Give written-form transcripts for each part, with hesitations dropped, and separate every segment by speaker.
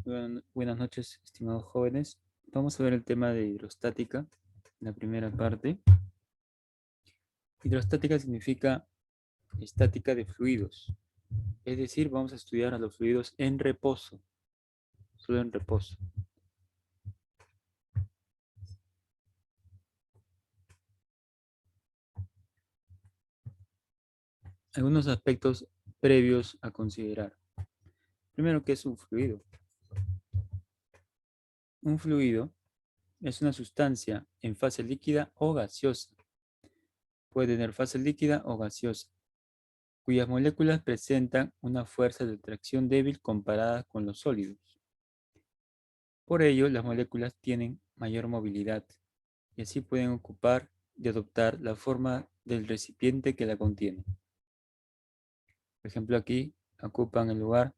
Speaker 1: Buenas noches, estimados jóvenes. Vamos a ver el tema de hidrostática, la primera parte. Hidrostática significa estática de fluidos. Es decir, vamos a estudiar a los fluidos en reposo, solo en reposo. Algunos aspectos previos a considerar. Primero, ¿qué es un fluido? Un fluido es una sustancia en fase líquida o gaseosa. Puede tener fase líquida o gaseosa, cuyas moléculas presentan una fuerza de atracción débil comparada con los sólidos. Por ello, las moléculas tienen mayor movilidad y así pueden ocupar y adoptar la forma del recipiente que la contiene. Por ejemplo, aquí ocupan el lugar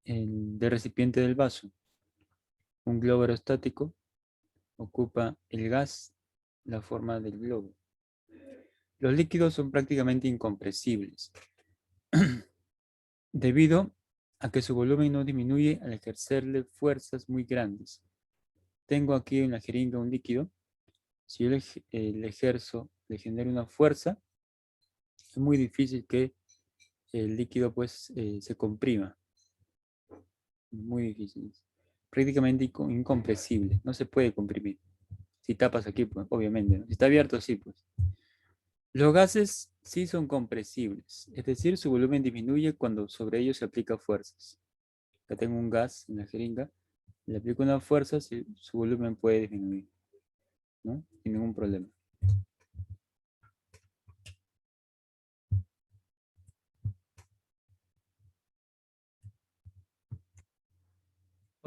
Speaker 1: del recipiente del vaso. Un globo aerostático ocupa el gas, la forma del globo. Los líquidos son prácticamente incompresibles, debido a que su volumen no disminuye al ejercerle fuerzas muy grandes. Tengo aquí en la jeringa un líquido. Si yo le ejerzo, le genero una fuerza, es muy difícil que el líquido pues se comprima. Muy difícil. Prácticamente incompresible. No se puede comprimir. Si tapas aquí, pues obviamente, ¿no? Si está abierto, sí, pues. Los gases sí son compresibles, es decir, su volumen disminuye cuando sobre ellos se aplica fuerzas. Acá tengo un gas en la jeringa, le aplico una fuerza, su volumen puede disminuir, ¿no? Sin ningún problema.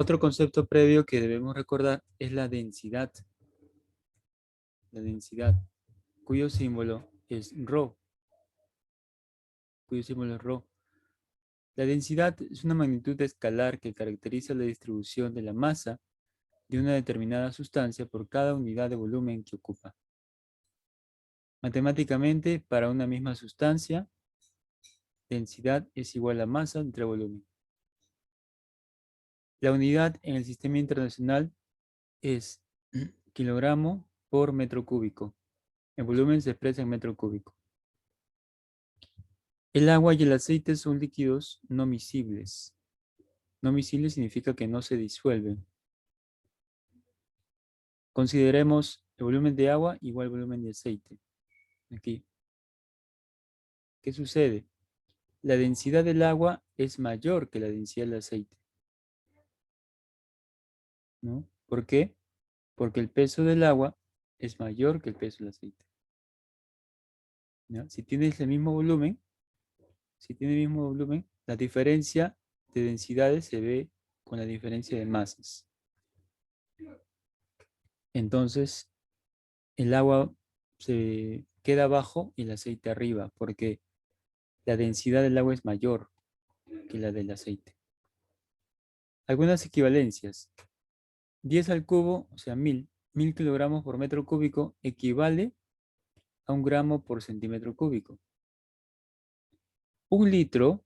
Speaker 1: Otro concepto previo que debemos recordar es la densidad. La densidad, cuyo símbolo es ρ. Cuyo símbolo es ρ. La densidad es una magnitud escalar que caracteriza la distribución de la masa de una determinada sustancia por cada unidad de volumen que ocupa. Matemáticamente, para una misma sustancia, densidad es igual a masa entre volumen. La unidad en el sistema internacional es kilogramo por metro cúbico. El volumen se expresa en metro cúbico. El agua y el aceite son líquidos no miscibles. No miscibles significa que no se disuelven. Consideremos el volumen de agua igual al volumen de aceite. Aquí. ¿Qué sucede? La densidad del agua es mayor que la densidad del aceite, ¿no? ¿Por qué? Porque el peso del agua es mayor que el peso del aceite, ¿no? Si tienes el mismo volumen, la diferencia de densidades se ve con la diferencia de masas. Entonces, el agua se queda abajo y el aceite arriba, porque la densidad del agua es mayor que la del aceite. Algunas equivalencias. 10 al cubo, o sea, 1000 kilogramos por metro cúbico equivale a 1 gramo por centímetro cúbico. 1 litro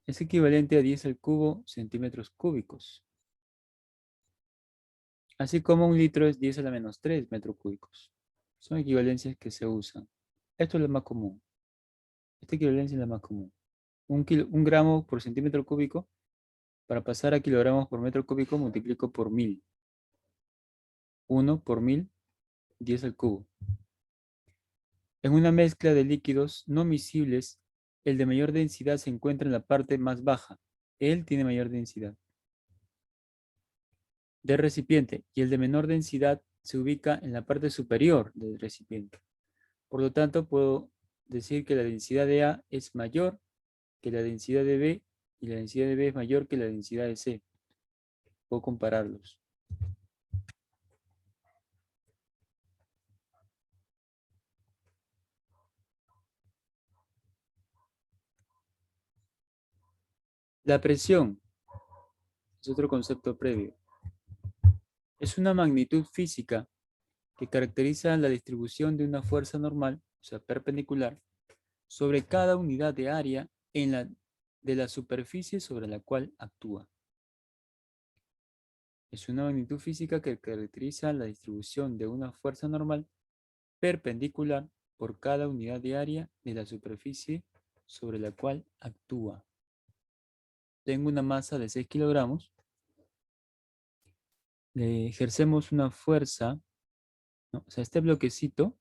Speaker 1: es equivalente a 10 al cubo centímetros cúbicos. Así como 1 litro es 10 a la menos 3 metros cúbicos. Son equivalencias que se usan. Esto es lo más común. Esta equivalencia es la más común. 1 gramo por centímetro cúbico, para pasar a kilogramos por metro cúbico, multiplico por 1000. 1 por 1000, 10 al cubo. En una mezcla de líquidos no miscibles, el de mayor densidad se encuentra en la parte más baja. Él tiene mayor densidad del recipiente y el de menor densidad se ubica en la parte superior del recipiente. Por lo tanto, puedo decir que la densidad de A es mayor que la densidad de B y la densidad de B es mayor que la densidad de C. Puedo compararlos. La presión es otro concepto previo. Es una magnitud física que caracteriza la distribución de una fuerza normal, o sea, perpendicular, sobre cada unidad de área de la superficie sobre la cual actúa. Es una magnitud física que caracteriza la distribución de una fuerza normal perpendicular por cada unidad de área de la superficie sobre la cual actúa. Tengo una masa de 6 kilogramos. Le ejercemos una fuerza, ¿no? O sea, este bloquecito,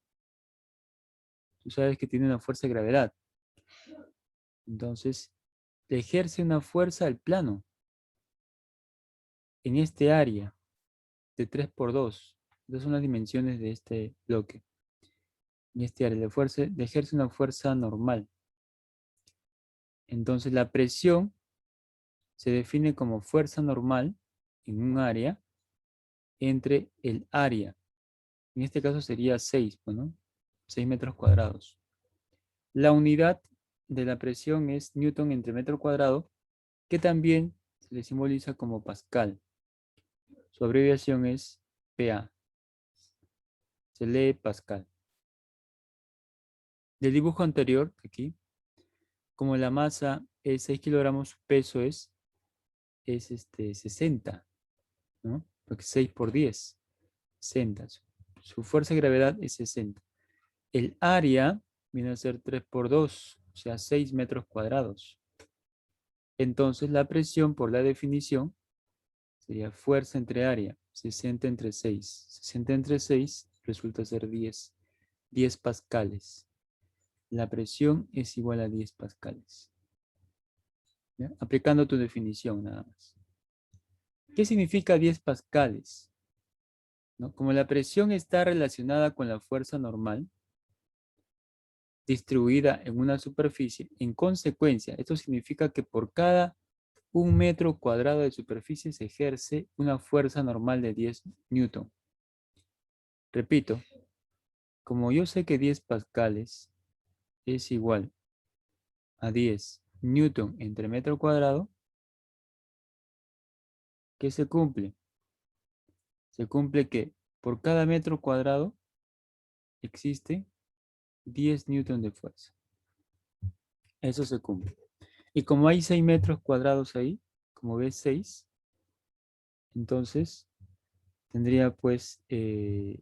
Speaker 1: tú sabes que tiene una fuerza de gravedad. Entonces, le ejerce una fuerza al plano en este área de 3 por 2. Estas son las dimensiones de este bloque. En este área le ejerce una fuerza normal. Entonces, la presión se define como fuerza normal en un área entre el área. En este caso sería 6, bueno, 6 metros cuadrados. La unidad de la presión es Newton entre metro cuadrado, que también se le simboliza como Pascal. Su abreviación es PA. Se lee Pascal. Del dibujo anterior, aquí, como la masa es 6 kilogramos, su peso es 60, ¿no? Porque 6 por 10, 60. Su fuerza de gravedad es 60. El área viene a ser 3 por 2, o sea, 6 metros cuadrados. Entonces la presión, por la definición, sería fuerza entre área, 60 entre 6. 60 entre 6 resulta ser 10. 10 pascales. La presión es igual a 10 pascales. ¿Ya? Aplicando tu definición nada más. ¿Qué significa 10 pascales? ¿No? Como la presión está relacionada con la fuerza normal, distribuida en una superficie, en consecuencia, esto significa que por cada 1 metro cuadrado de superficie se ejerce una fuerza normal de 10 newton. Repito, como yo sé que 10 pascales es igual a 10 newton entre metro cuadrado, ¿qué se cumple? Se cumple que por cada metro cuadrado existe 10 newton de fuerza. Eso se cumple. Y como hay 6 metros cuadrados ahí, como ves 6, entonces tendría pues 10,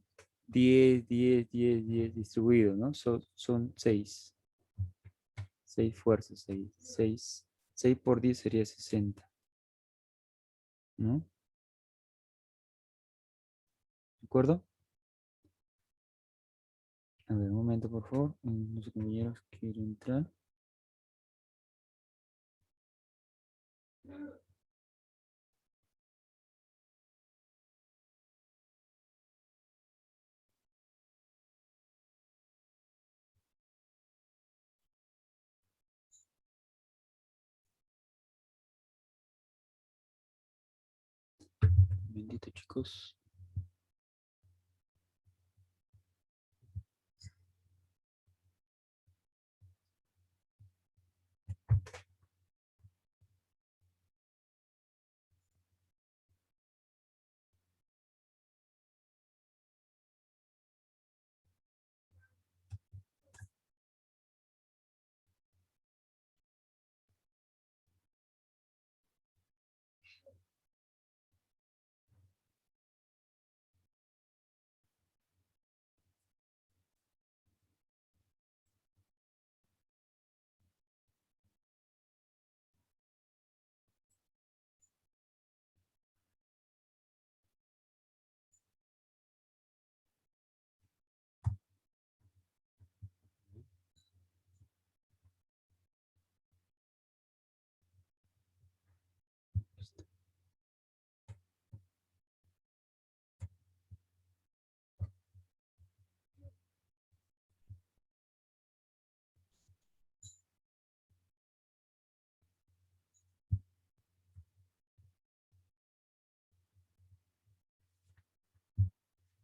Speaker 1: 10, 10, 10 distribuido, ¿no? Son 6. 6 fuerzas ahí. 6 por 10 sería 60, ¿no? ¿De acuerdo? A ver, un momento, por favor. Los compañeros quieren entrar. Bendito, chicos.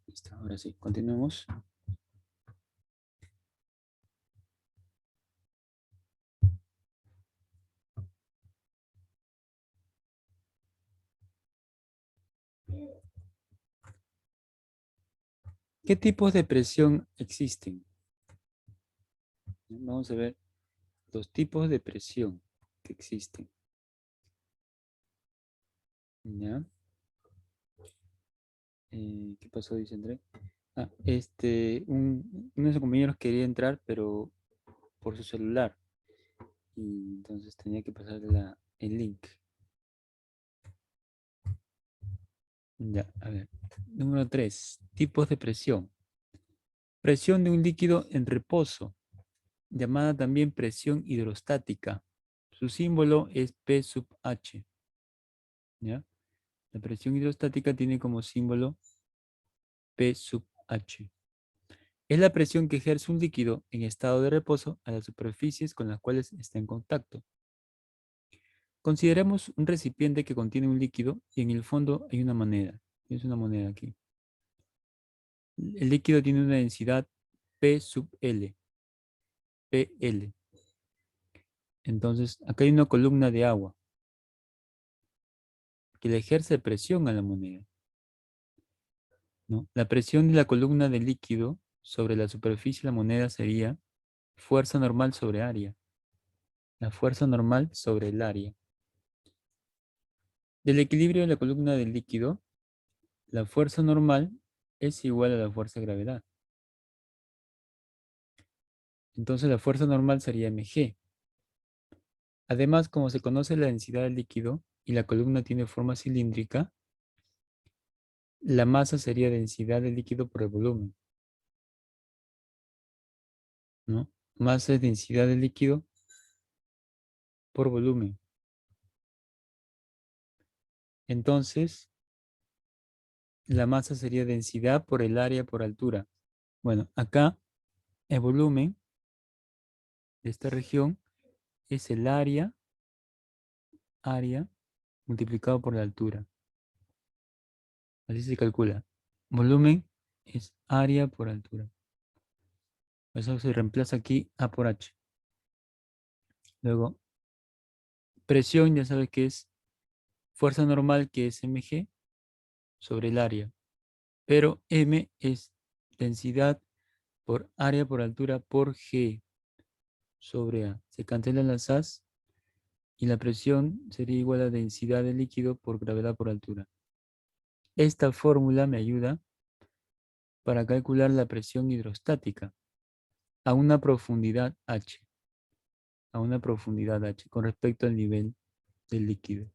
Speaker 1: Listo, ahora sí, continuemos. ¿Qué tipos de presión existen? Vamos a ver los tipos de presión que existen. ¿Ya? ¿Qué pasó? Dice André. Uno de sus compañeros quería entrar, pero por su celular. Y entonces tenía que pasar el link. Ya, a ver. Número 3. Tipos de presión. Presión de un líquido en reposo, llamada también presión hidrostática. Su símbolo es P sub H. ¿Ya? La presión hidrostática tiene como símbolo P sub H. Es la presión que ejerce un líquido en estado de reposo a las superficies con las cuales está en contacto. Consideremos un recipiente que contiene un líquido y en el fondo hay una moneda. Es una moneda aquí. El líquido tiene una densidad P sub L. PL. Entonces, acá hay una columna de agua que le ejerce presión a la moneda, ¿no? La presión de la columna de líquido sobre la superficie de la moneda sería fuerza normal sobre área. La fuerza normal sobre el área. Del equilibrio de la columna del líquido, la fuerza normal es igual a la fuerza de gravedad. Entonces la fuerza normal sería mg. Además, como se conoce la densidad del líquido y la columna tiene forma cilíndrica, la masa sería densidad del líquido por el volumen, ¿no? Masa es densidad del líquido por volumen. Entonces, la masa sería densidad por el área por altura. Bueno, acá el volumen de esta región es el área multiplicado por la altura. Así se calcula. Volumen es área por altura. Eso se reemplaza aquí A por H. Luego, presión, ya sabes que es fuerza normal, que es mg, sobre el área. Pero M es densidad por área por altura por G sobre A. Se cancelan las A's y la presión sería igual a densidad del líquido por gravedad por altura. Esta fórmula me ayuda para calcular la presión hidrostática a una profundidad H. A una profundidad H con respecto al nivel del líquido.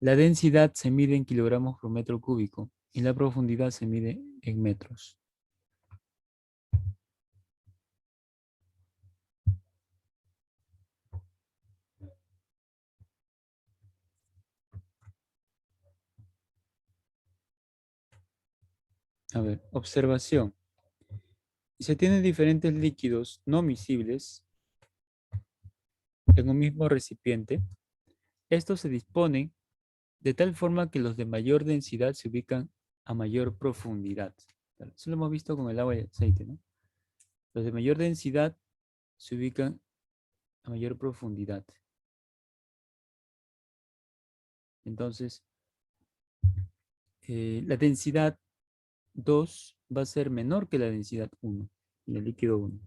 Speaker 1: La densidad se mide en kilogramos por metro cúbico y la profundidad se mide en metros. A ver, observación. Si se tienen diferentes líquidos no miscibles en un mismo recipiente, estos se disponen de tal forma que los de mayor densidad se ubican a mayor profundidad. Eso lo hemos visto con el agua y el aceite, ¿no? Los de mayor densidad se ubican a mayor profundidad. Entonces, la densidad 2 va a ser menor que la densidad 1, en el líquido 1.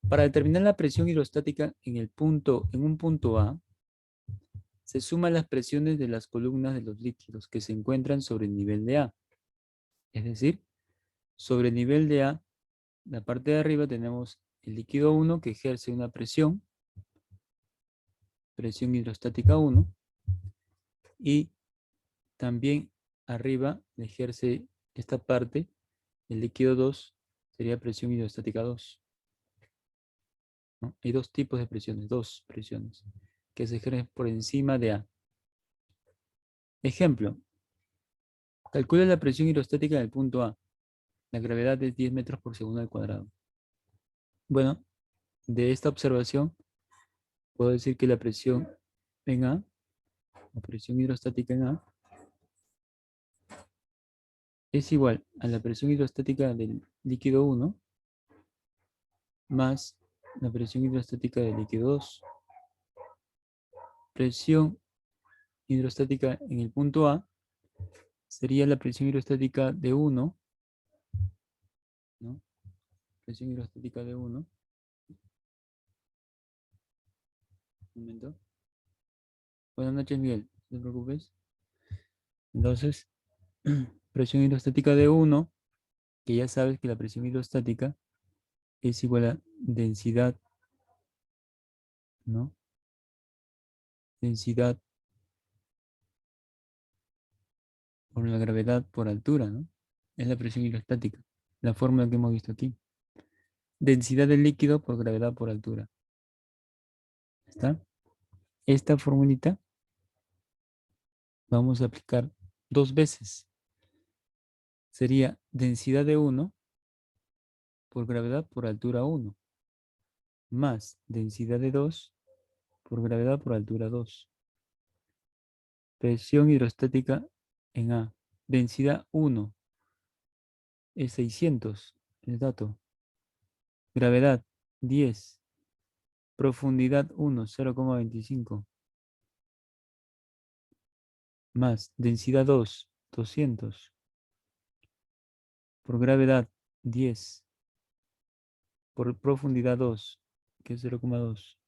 Speaker 1: Para determinar la presión hidrostática en un punto A, se suman las presiones de las columnas de los líquidos que se encuentran sobre el nivel de A. Es decir, sobre el nivel de A, la parte de arriba tenemos el líquido 1 que ejerce una presión hidrostática 1, y también arriba ejerce esta parte, el líquido 2 sería presión hidrostática 2. ¿No? Hay dos tipos de presiones, dos presiones, que se ejercen por encima de A. Ejemplo, calcula la presión hidrostática en el punto A. La gravedad es 10 metros por segundo al cuadrado. Bueno, de esta observación puedo decir que la presión en A, la presión hidrostática en A, es igual a la presión hidrostática del líquido 1 más la presión hidrostática del líquido 2. Presión hidrostática en el punto A sería la presión hidrostática de 1, ¿no? Presión hidrostática de 1. Un momento. Buenas noches, Miguel. No te preocupes. Entonces, Presión hidrostática de 1, que ya sabes que la presión hidrostática es igual a densidad, ¿no? Densidad por la gravedad por altura, ¿no? Es la presión hidrostática, la fórmula que hemos visto aquí. Densidad del líquido por gravedad por altura. ¿Está? Esta formulita vamos a aplicar dos veces. Sería densidad de 1 por gravedad por altura 1, más densidad de 2 por gravedad por altura 2. Presión hidrostática en A. Densidad 1 es 600, el dato. Gravedad 10. Profundidad 1, 0,25. Más densidad 2, 200. Por gravedad 10. Por profundidad 2, que es 0,2.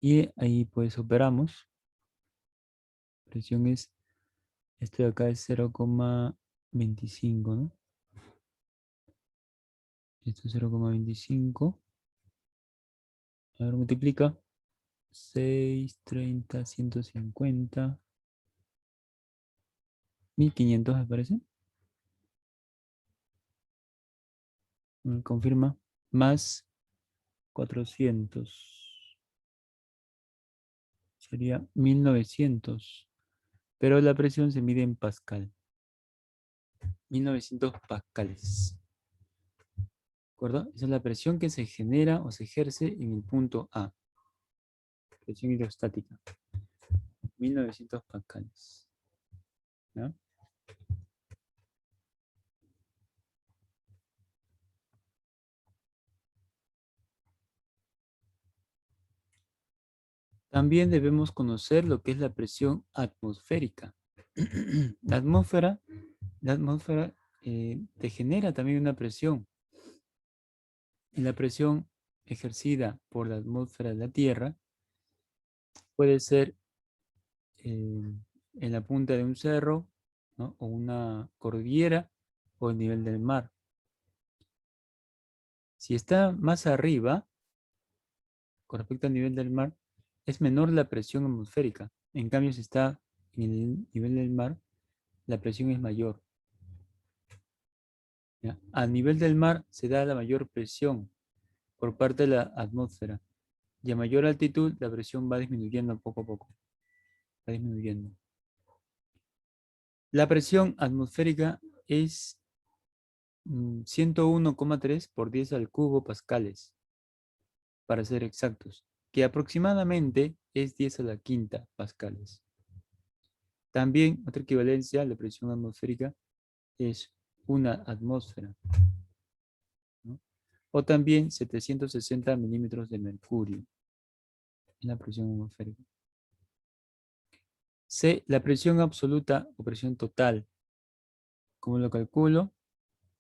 Speaker 1: Y ahí pues operamos. Presión es, esto de acá es 0,25, ¿no? Esto es 0,25. A ver, multiplica. 6, 30, 150. 1500 me parece. Confirma. Más 400. Sería 1900. Pero la presión se mide en pascal. 1900 pascales. ¿De acuerdo? Esa es la presión que se genera o se ejerce en el punto A. Presión hidrostática. 1900 pascales. ¿No? También debemos conocer lo que es la presión atmosférica. La atmósfera, te genera también una presión. Y la presión ejercida por la atmósfera de la Tierra puede ser en la punta de un cerro, ¿no? O una cordillera o el nivel del mar. Si está más arriba, con respecto al nivel del mar, es menor la presión atmosférica. En cambio, si está en el nivel del mar, la presión es mayor. ¿Ya? A nivel del mar se da la mayor presión por parte de la atmósfera. Y a mayor altitud, la presión va disminuyendo poco a poco. Va disminuyendo. La presión atmosférica es 101,3 por 10 al cubo pascales, para ser exactos, que aproximadamente es 10 a la quinta pascales. También otra equivalencia a la presión atmosférica es una atmósfera, ¿no? O también 760 milímetros de mercurio en la presión atmosférica. C, la presión absoluta o presión total. ¿Cómo lo calculo?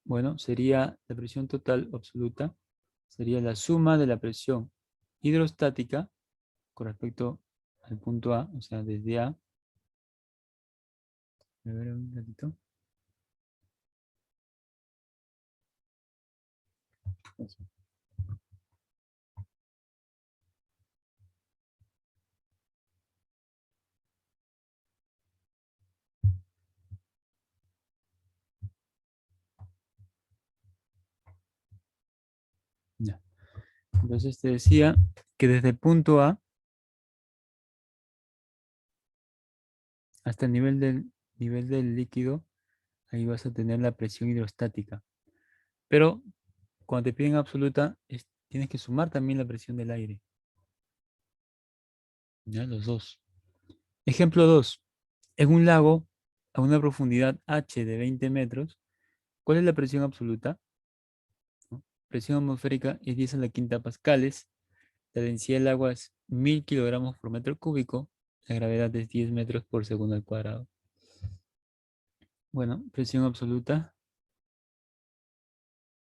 Speaker 1: Bueno, sería la presión total absoluta, sería la suma de la presión hidrostática con respecto al punto A, o sea, desde A. A ver un ratito. Eso. Ya. Entonces te decía que desde el punto A hasta el nivel del líquido, ahí vas a tener la presión hidrostática. Pero cuando te piden absoluta, tienes que sumar también la presión del aire. ¿Ya? Los dos. Ejemplo 2. En un lago, a una profundidad H de 20 metros, ¿cuál es la presión absoluta? ¿No? Presión atmosférica es 10 a la quinta pascales. La densidad del agua es 1000 kilogramos por metro cúbico. La gravedad es 10 metros por segundo al cuadrado. Bueno, presión absoluta,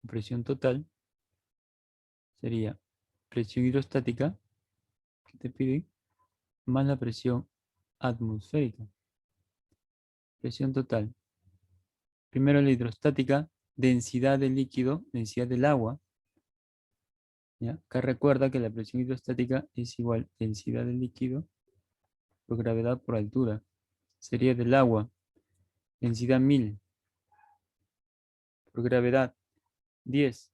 Speaker 1: presión total, sería presión hidrostática, que te piden, más la presión atmosférica. Presión total. Primero la hidrostática, densidad del líquido, densidad del agua. ¿Ya? Acá recuerda que la presión hidrostática es igual densidad del líquido por gravedad por altura. Sería del agua, densidad 1000 por gravedad 10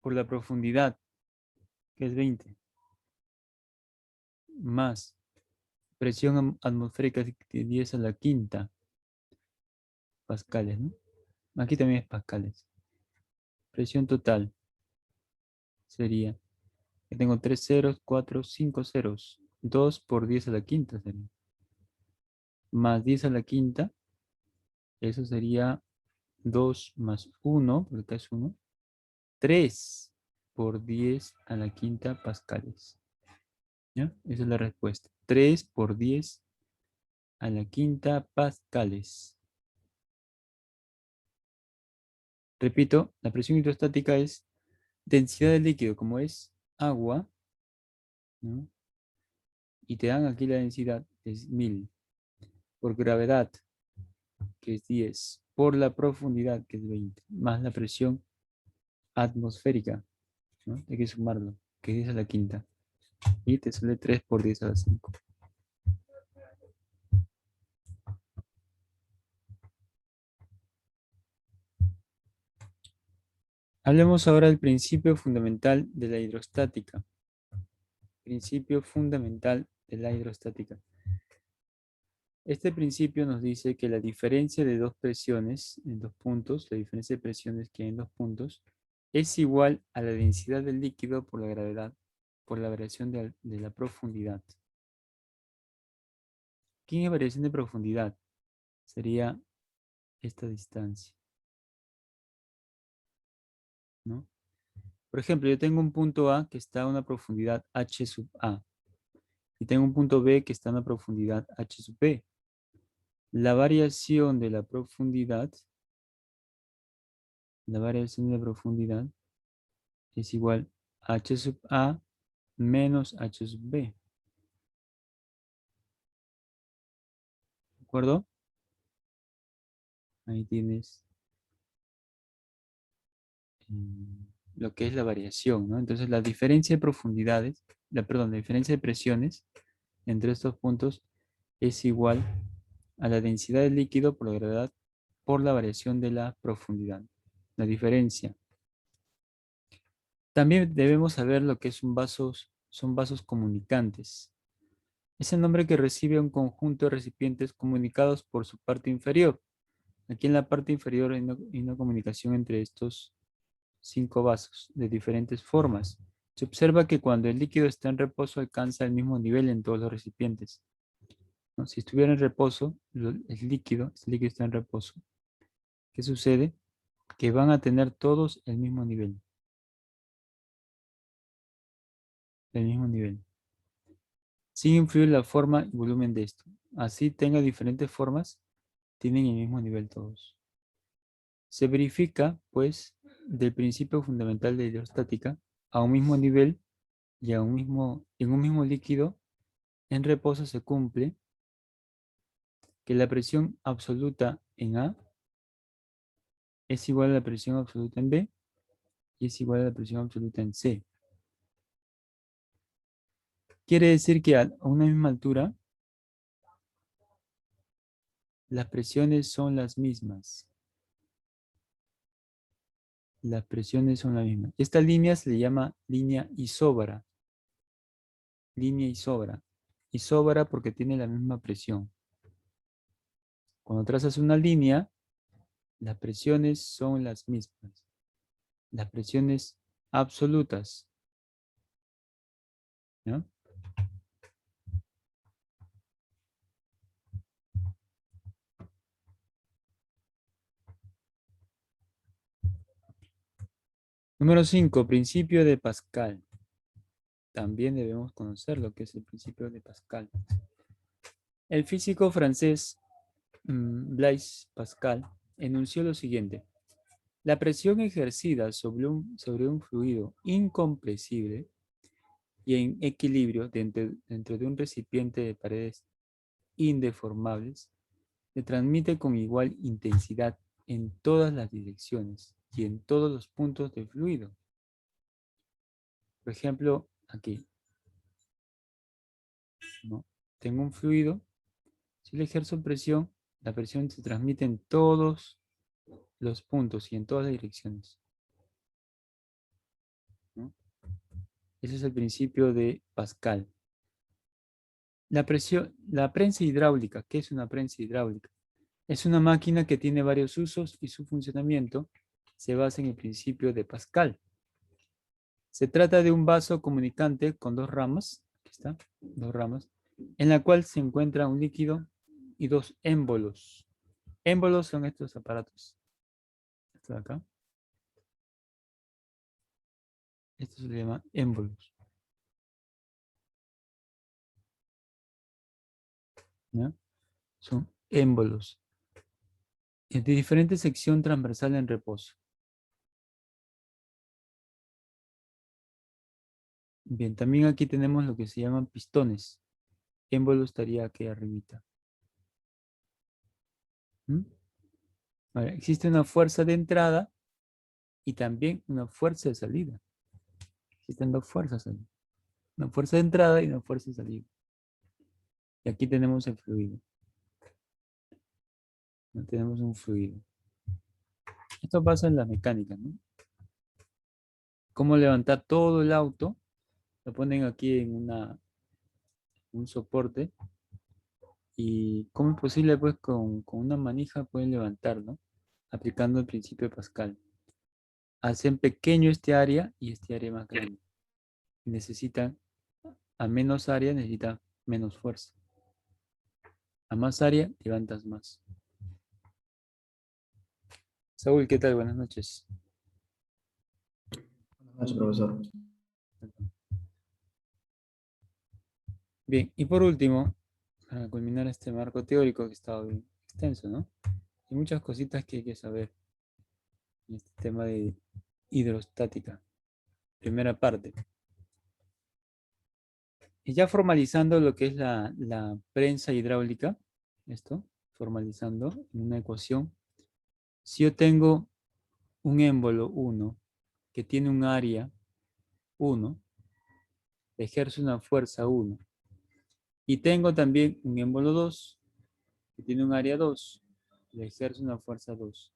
Speaker 1: por la profundidad, que es 20, más presión atmosférica de 10 a la quinta pascales, ¿no? Aquí también es pascales. Presión total sería, que tengo 3 ceros, 4, 5 ceros. 2 por 10 a la quinta sería. Más 10 a la quinta, eso sería 2 más 1, porque acá es 1. 3 por 10 a la quinta pascales. ¿Ya? Esa es la respuesta. 3 por 10 a la quinta pascales. Repito, la presión hidrostática es densidad del líquido, como es agua, ¿no? Y te dan aquí la densidad, es 1000, por gravedad, que es 10, por la profundidad, que es 20, más la presión atmosférica, ¿no? Hay que sumarlo, que es 10 a la quinta. Y te sale 3 por 10 a la 5. Hablemos ahora del principio fundamental de la hidrostática. Principio fundamental de la hidrostática. Este principio nos dice que la diferencia de dos presiones en dos puntos, la diferencia de presiones que hay en dos puntos, es igual a la densidad del líquido por la gravedad, por la variación de la profundidad. ¿Qué es variación de profundidad? Sería esta distancia, ¿no? Por ejemplo, yo tengo un punto A que está a una profundidad h sub A y tengo un punto B que está a una profundidad h sub B. La variación de la profundidad es igual a h sub A menos h sub B. ¿De acuerdo? Ahí tienes lo que es la variación, ¿no? Entonces la diferencia de profundidades, la diferencia de presiones entre estos puntos es igual a la densidad del líquido por la gravedad por la variación de la profundidad. La diferencia. También debemos saber lo que son vasos comunicantes. Es el nombre que recibe un conjunto de recipientes comunicados por su parte inferior. Aquí en la parte inferior hay una comunicación entre estos 5 vasos de diferentes formas. Se observa que cuando el líquido está en reposo alcanza el mismo nivel en todos los recipientes, ¿no? Si estuviera en reposo, el líquido está en reposo. ¿Qué sucede? Que van a tener todos el mismo nivel. El mismo nivel. Sin influir la forma y volumen de esto. Así tenga diferentes formas, tienen el mismo nivel todos. Se verifica, pues, del principio fundamental de hidrostática a un mismo nivel y en un mismo líquido en reposo se cumple que la presión absoluta en A es igual a la presión absoluta en B y es igual a la presión absoluta en C. Quiere decir que a una misma altura las presiones son las mismas. Las presiones son las mismas. Esta línea se le llama línea isóbara. Línea isóbara. Isóbara porque tiene la misma presión. Cuando trazas una línea, las presiones son las mismas. Las presiones absolutas. ¿No? Número 5, principio de Pascal. También debemos conocer lo que es el principio de Pascal. El físico francés Blaise Pascal enunció lo siguiente. La presión ejercida sobre un fluido incompresible y en equilibrio dentro de un recipiente de paredes indeformables se transmite con igual intensidad en todas las direcciones y en todos los puntos del fluido. Por ejemplo, aquí, ¿no? Tengo un fluido. Si le ejerzo presión, la presión se transmite en todos los puntos y en todas las direcciones, ¿no? Ese es el principio de Pascal. La prensa hidráulica. ¿Qué es una prensa hidráulica? Es una máquina que tiene varios usos y su funcionamiento se basa en el principio de Pascal. Se trata de un vaso comunicante con dos ramas, aquí está, dos ramas, en la cual se encuentra un líquido y dos émbolos. Émbolos son estos aparatos. Esto de acá. Esto se le llama émbolos, ¿ya? Son émbolos. Es de diferente sección transversal en reposo. Bien, también aquí tenemos lo que se llaman pistones. Émbolo estaría aquí arribita. ¿Mm? Ahora, existe una fuerza de entrada y también una fuerza de salida. Existen dos fuerzas ahí. Una fuerza de entrada y una fuerza de salida. Y aquí tenemos el fluido. No tenemos un fluido. Esto pasa en la mecánica, ¿no? Cómo levantar todo el auto. Lo ponen aquí en un soporte. Y cómo es posible, pues, con una manija pueden levantar, ¿no? Aplicando el principio de Pascal. Hacen pequeño este área y este área más grande. Y necesitan, a menos área, necesitan menos fuerza. A más área, levantas más. Saúl, ¿qué tal? Buenas noches.
Speaker 2: Buenas noches, profesor.
Speaker 1: Bien, y por último, para culminar este marco teórico que estaba bien extenso, ¿no? Hay muchas cositas que hay que saber en este tema de hidrostática. Primera parte. Y ya formalizando lo que es la prensa hidráulica, esto, formalizando en una ecuación. Si yo tengo un émbolo 1 que tiene un área 1, ejerce una fuerza 1. Y tengo también un émbolo 2 que tiene un área 2, le ejerce una fuerza 2.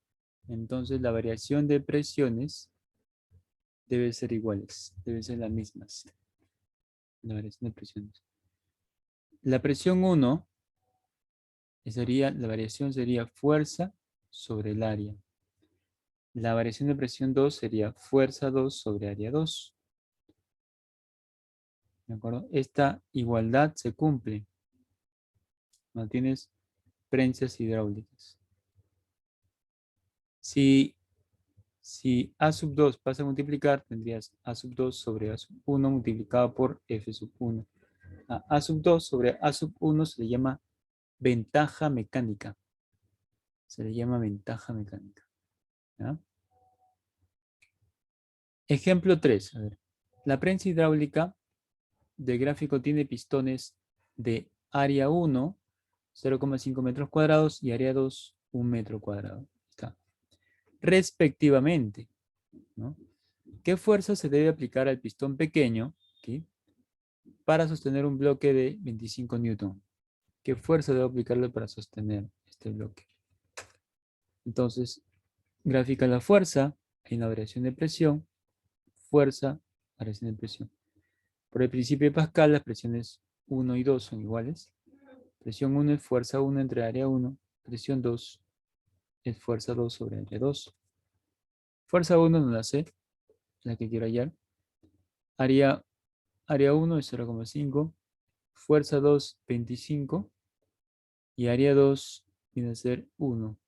Speaker 1: Entonces la variación de presiones debe ser iguales, deben ser las mismas. La variación de presiones. La presión 1 la variación sería fuerza sobre el área. La variación de presión 2 sería fuerza 2 sobre área 2. ¿De acuerdo? Esta igualdad se cumple. No tienes prensas hidráulicas. Si A sub 2 pasa a multiplicar, tendrías A sub 2 sobre A sub 1 multiplicado por F sub 1. A sub 2 sobre A sub 1 se le llama ventaja mecánica. Se le llama ventaja mecánica. ¿Ya? Ejemplo 3. A ver. La prensa hidráulica del gráfico tiene pistones de área 1, 0,5 metros cuadrados y área 2, 1 metro cuadrado. Está. Respectivamente, ¿no? ¿Qué fuerza se debe aplicar al pistón pequeño aquí para sostener un bloque de 25 newton? ¿Qué fuerza debo aplicarle para sostener este bloque? Entonces, gráfica la fuerza, hay una variación de presión, fuerza, variación de presión. Por el principio de Pascal, las presiones 1 y 2 son iguales. Presión 1 es fuerza 1 entre área 1. Presión 2 es fuerza 2 sobre área 2. Fuerza 1 no la sé, la que quiero hallar. Área 1 es 0,5. Fuerza 2, 25. Y área 2 viene a ser 1.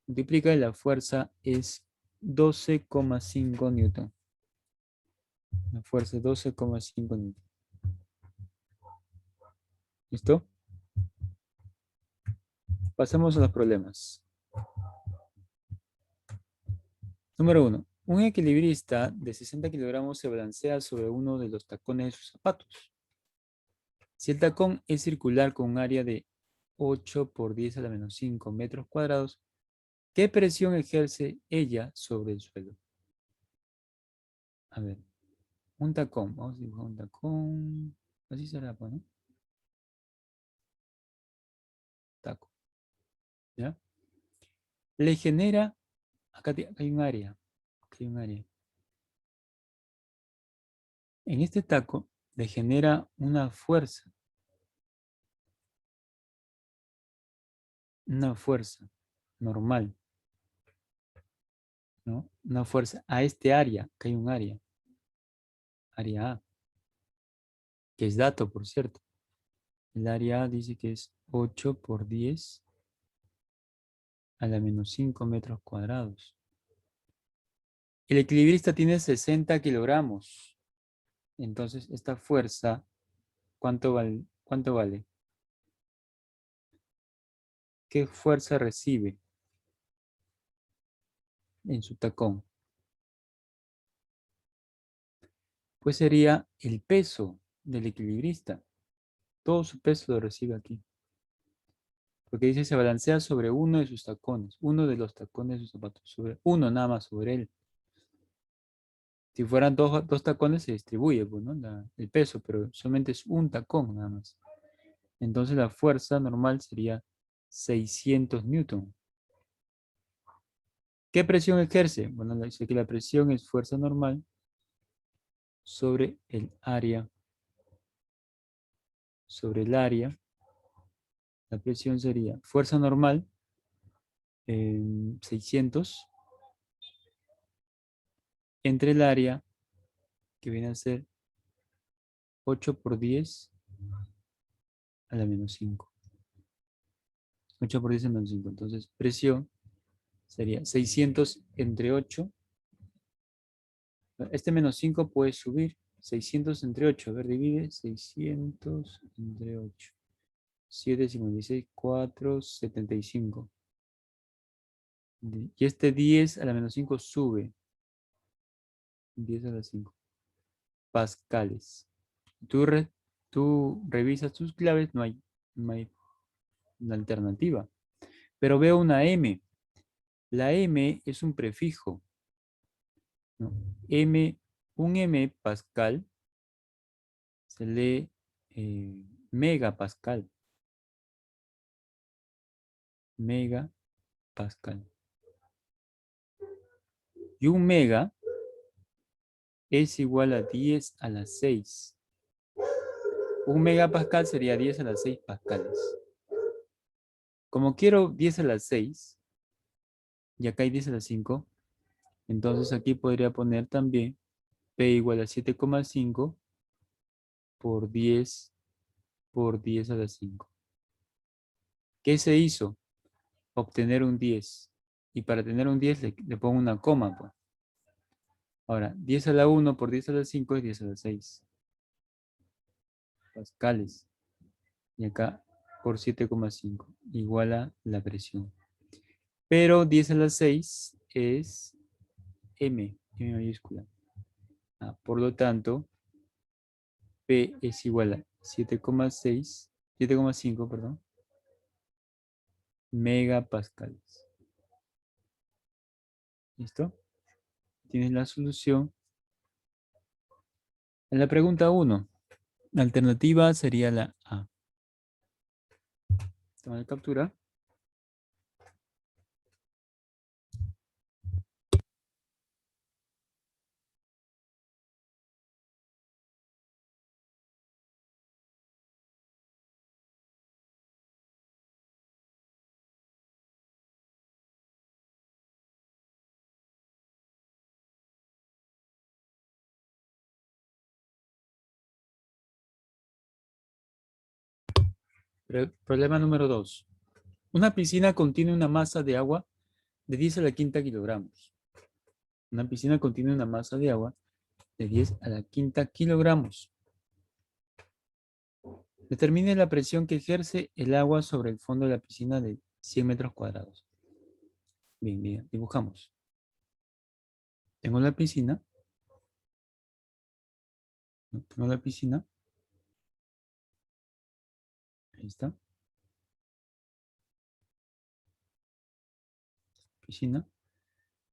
Speaker 1: Multiplica y la fuerza es 12,5 newton. La fuerza es 12,5 newton. ¿Listo? Pasemos a los problemas. Número 1. Un equilibrista de 60 kilogramos se balancea sobre uno de los tacones de sus zapatos. Si el tacón es circular con un área de 8 por 10 a la menos 5 metros cuadrados. ¿Qué presión ejerce ella sobre el suelo? A ver, un tacón. Vamos a dibujar un tacón. Así será, pues, ¿no? Taco. ¿Ya? Le genera, acá hay un área. Acá hay un área. En este taco le genera una fuerza normal, ¿no? Una fuerza a este área, que hay un área A, que es dato, por cierto. El área A dice que es 8 por 10 a la menos 5 metros cuadrados. El equilibrista tiene 60 kilogramos. Entonces, esta fuerza, ¿cuánto vale? ¿Cuánto vale? ¿Qué fuerza recibe en su tacón? Pues sería el peso del equilibrista. Todo su peso lo recibe aquí. Porque dice se balancea sobre uno de sus tacones, uno de los tacones de sus zapatos, sobre uno nada más, sobre él. Si fueran dos tacones se distribuye, pues, ¿no? El peso, pero solamente es un tacón nada más. Entonces la fuerza normal sería 600 newton. ¿Qué presión ejerce? Bueno, dice que la presión es fuerza normal sobre el área. Sobre el área, la presión sería fuerza normal, 600, entre el área, que viene a ser 8 por 10 a la menos 5. 8 por 10 a la menos 5. Entonces, presión sería 600 entre 8. Este menos 5 puede subir. 600 entre 8. A ver, divide. 600 entre 8. 7, 56, 4, 75. Y este 10 a la menos 5 sube. 10 a la 5. Pascales. Tú, tú revisas tus claves, no hay una alternativa. Pero veo una M. La M es un prefijo, ¿no? M, un M pascal se lee megapascal. Megapascal. Y un mega es igual a 10 a la 6. Un megapascal sería 10 a la 6 pascales. Como quiero 10 a la 6, y acá hay 10 a la 5, entonces aquí podría poner también P igual a 7,5 por 10 por 10 a la 5. ¿Qué se hizo? Obtener un 10. Y para tener un 10 le pongo una coma, pues. Ahora, 10 a la 1 por 10 a la 5 es 10 a la 6 pascales. Y acá por 7,5 igual a la presión. Pero 10 a la 6 es M mayúscula. Por lo tanto, P es igual a 7,5, perdón, megapascales. ¿Listo? Tienes la solución. En la pregunta 1, la alternativa sería la A. Toma la captura. Problema número 2. Una piscina contiene una masa de agua de 10 a la quinta kilogramos. Una piscina contiene una masa de agua de 10 a la quinta kilogramos. Determine la presión que ejerce el agua sobre el fondo de la piscina de 100 metros cuadrados. Bien, bien, dibujamos. Tengo la piscina. Tengo la piscina. Ahí está. piscina.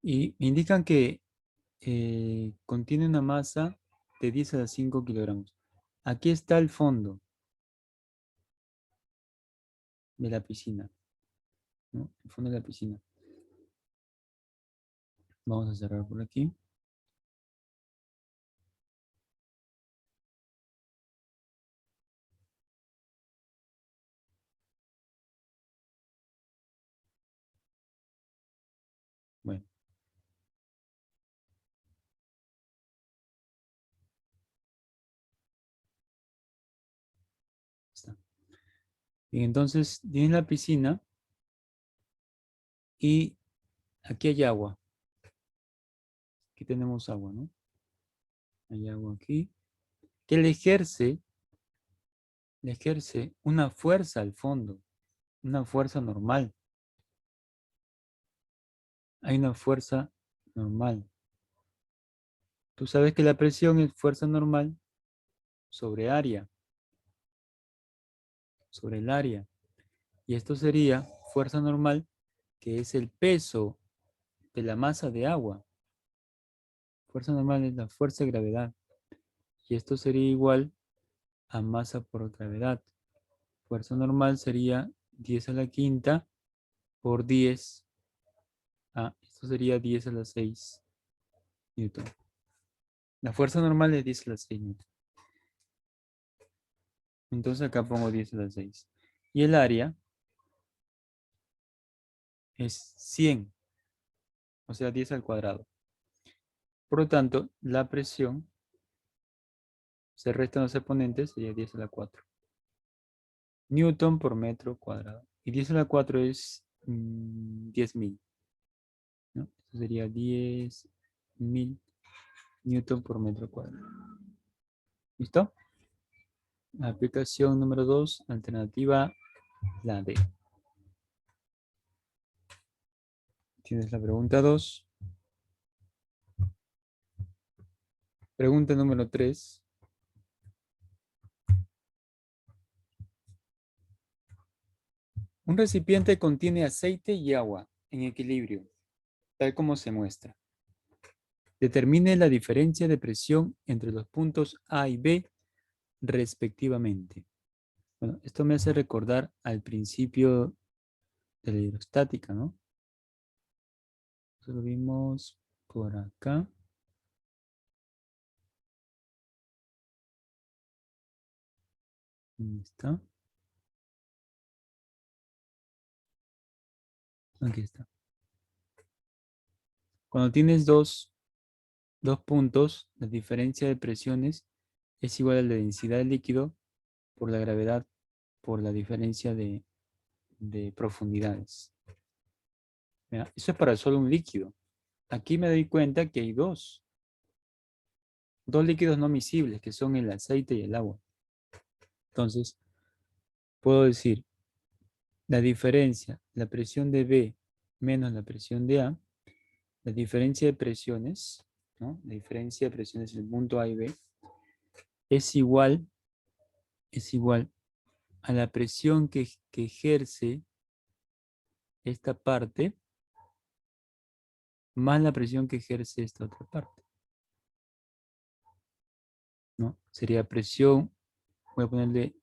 Speaker 1: Y me indican que contiene una masa de 10 a la 5 kilogramos. Aquí está el fondo de la piscina, ¿no? El fondo de la piscina. Vamos a cerrar por aquí. Bueno, está. Bien, entonces tienes la piscina y aquí hay agua. Aquí tenemos agua, ¿no? Hay agua aquí. Que le ejerce una fuerza al fondo, una fuerza normal. Hay una fuerza normal. Tú sabes que la presión es fuerza normal sobre área, sobre el área. Y esto sería fuerza normal, que es el peso de la masa de agua. Fuerza normal es la fuerza de gravedad. Y esto sería igual a masa por gravedad. Fuerza normal sería 10 a la quinta por 10. Esto sería 10 a la 6 newton. La fuerza normal es 10 a la 6 newton. Entonces acá pongo 10 a la 6. Y el área es 100, o sea, 10 al cuadrado. Por lo tanto, la presión se restan los exponentes, sería 10 a la 4. Newton por metro cuadrado. Y 10 a la 4 es 10.000, ¿no? Esto sería 10.000 Newton por metro cuadrado. ¿Listo? Aplicación número 2, alternativa la D. Tienes la pregunta 2. Pregunta número 3. Un recipiente contiene aceite y agua en equilibrio, tal como se muestra. Determine la diferencia de presión entre los puntos A y B respectivamente. Bueno, esto me hace recordar al principio de la hidrostática, ¿no? Eso lo vimos por acá. ¿Dónde está? Aquí está. Cuando tienes dos puntos, la diferencia de presiones es igual a la densidad del líquido por la gravedad por la diferencia de profundidades. Mira, eso es para solo un líquido. Aquí me doy cuenta que hay dos líquidos no miscibles, que son el aceite y el agua. Entonces, puedo decir la diferencia, la presión de B menos la presión de A, la diferencia de presiones, ¿no? La diferencia de presiones en el punto A y B es igual a la presión que ejerce esta parte más la presión que ejerce esta otra parte, ¿no? Sería presión, voy a ponerle,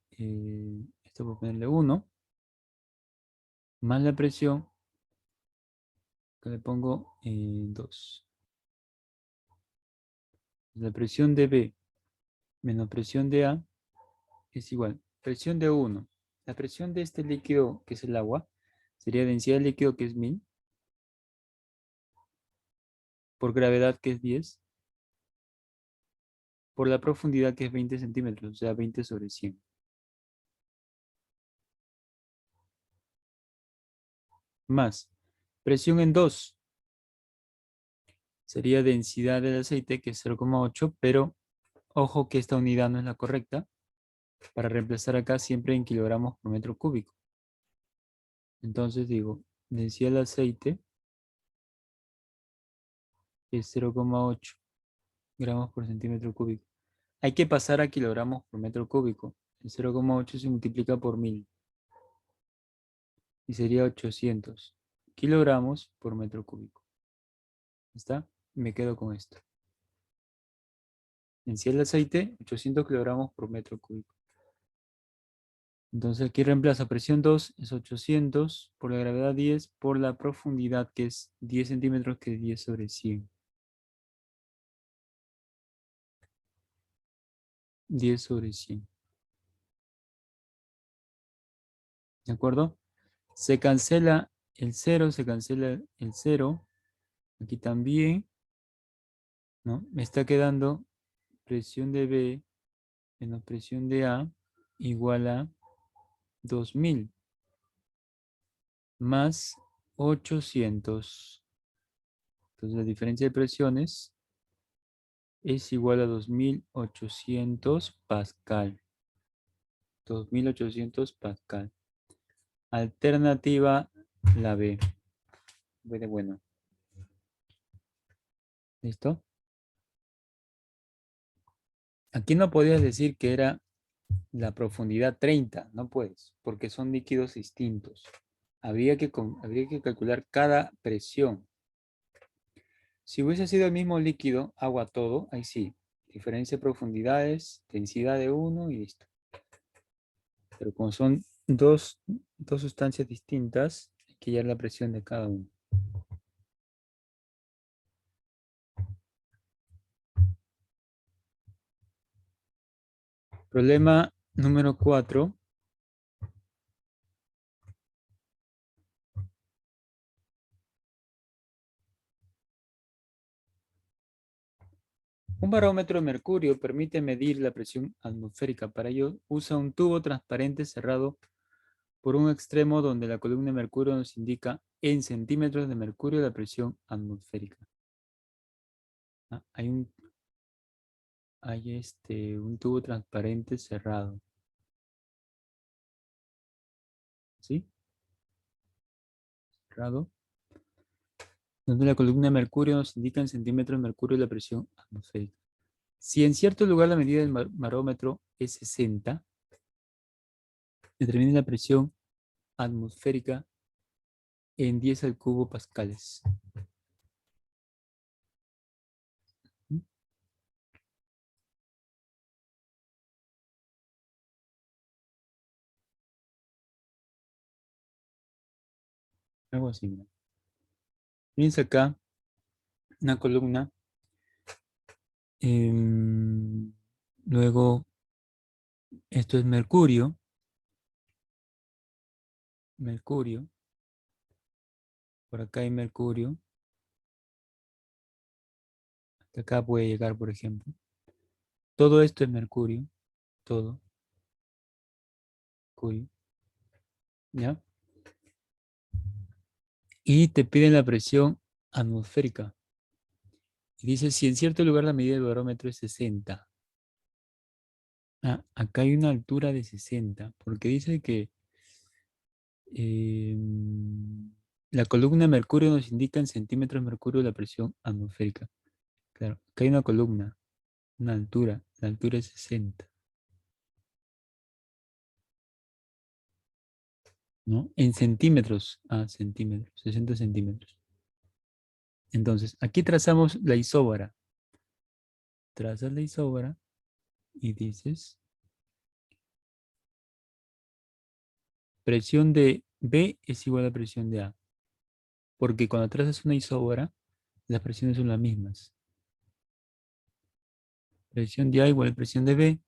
Speaker 1: esto voy a ponerle 1, más la presión, que le pongo 2. La presión de B menos presión de A es igual. Presión de 1. La presión de este líquido, que es el agua, sería densidad del líquido, que es 1000, por gravedad, que es 10, por la profundidad, que es 20 centímetros, o sea, 20 sobre 100. Más presión en 2 sería densidad del aceite, que es 0,8, pero ojo que esta unidad no es la correcta, para reemplazar acá siempre en kilogramos por metro cúbico. Entonces digo, densidad del aceite es 0,8 gramos por centímetro cúbico. Hay que pasar a kilogramos por metro cúbico. El 0,8 se multiplica por 1000 y sería 800. kilogramos por metro cúbico. ¿Está? Me quedo con esto. En sí el aceite, 800 kilogramos por metro cúbico. Entonces aquí reemplaza presión 2 es 800 por la gravedad 10 por la profundidad que es 10 centímetros, que es 10 sobre 100. 10 sobre 100. ¿De acuerdo? Se cancela el 0, se cancela el 0. Aquí también, ¿no? Me está quedando presión de B menos presión de A igual a 2000 más 800. Entonces la diferencia de presiones es igual a 2800 pascal. 2800 pascal. Alternativa la B. B de bueno. ¿Listo? Aquí no podías decir que era la profundidad 30, no puedes, porque son líquidos distintos. Habría que calcular cada presión. Si hubiese sido el mismo líquido, agua todo, ahí sí. Diferencia de profundidades, densidad de uno y listo. Pero como son dos sustancias distintas, hay que hallar la presión de cada uno. Problema número 4. Un barómetro de mercurio permite medir la presión atmosférica. Para ello, usa un tubo transparente cerrado por un extremo donde la columna de mercurio nos indica en centímetros de mercurio la presión atmosférica. Hay un tubo transparente cerrado. ¿Sí? Cerrado. Donde la columna de mercurio nos indica en centímetros de mercurio la presión atmosférica. Si en cierto lugar la medida del barómetro es 60, determine la presión atmosférica en 10 al cubo pascales. ¿Mm? Algo así, mira. Fíjense acá una columna. Luego, esto es mercurio. Mercurio. Por acá hay mercurio. Hasta acá puede llegar, por ejemplo. Todo esto es mercurio. Todo. Mercurio. ¿Ya? Y te piden la presión atmosférica. Y dice, si en cierto lugar la medida del barómetro es 60. Acá hay una altura de 60, porque dice que eh, la columna de mercurio nos indica en centímetros de mercurio la presión atmosférica. Claro, acá hay una columna, una altura, la altura es 60, ¿no? En centímetros, centímetros, 60 centímetros. Entonces, aquí trazamos la isóbara. Trazas la isóbara y dices, presión de B es igual a presión de A. Porque cuando trazas una isóbara, las presiones son las mismas. Presión de A igual a presión de B.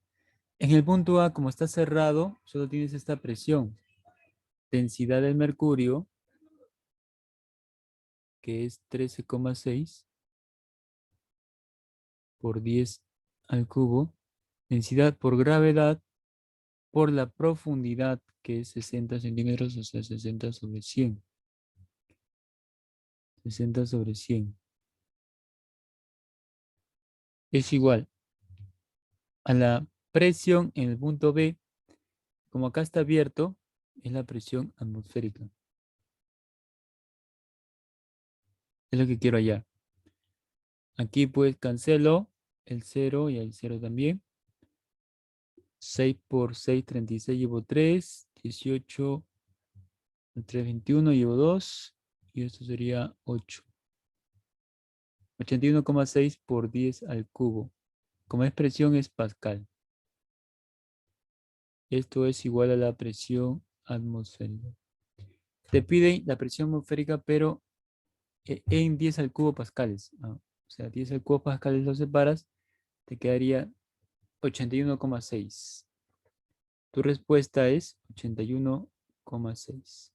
Speaker 1: En el punto A, como está cerrado, solo tienes esta presión. Densidad del mercurio, que es 13,6 por 10 al cubo. Densidad por gravedad por la profundidad, que es 60 centímetros, o sea, 60 sobre 100. 60 sobre 100. Es igual a la presión en el punto B. Como acá está abierto, es la presión atmosférica. Es lo que quiero hallar. Aquí pues cancelo el 0 y el 0 también. 6 por 6, 36, llevo 3. 18, 3, 21, llevo 2. Y esto sería 8. 81,6 por 10 al cubo. Como expresión es pascal. Esto es igual a la presión atmosférica. Te piden la presión atmosférica, pero en 10 al cubo pascales. O sea, 10 al cubo pascales lo separas, te quedaría 81,6. Tu respuesta es 81,6.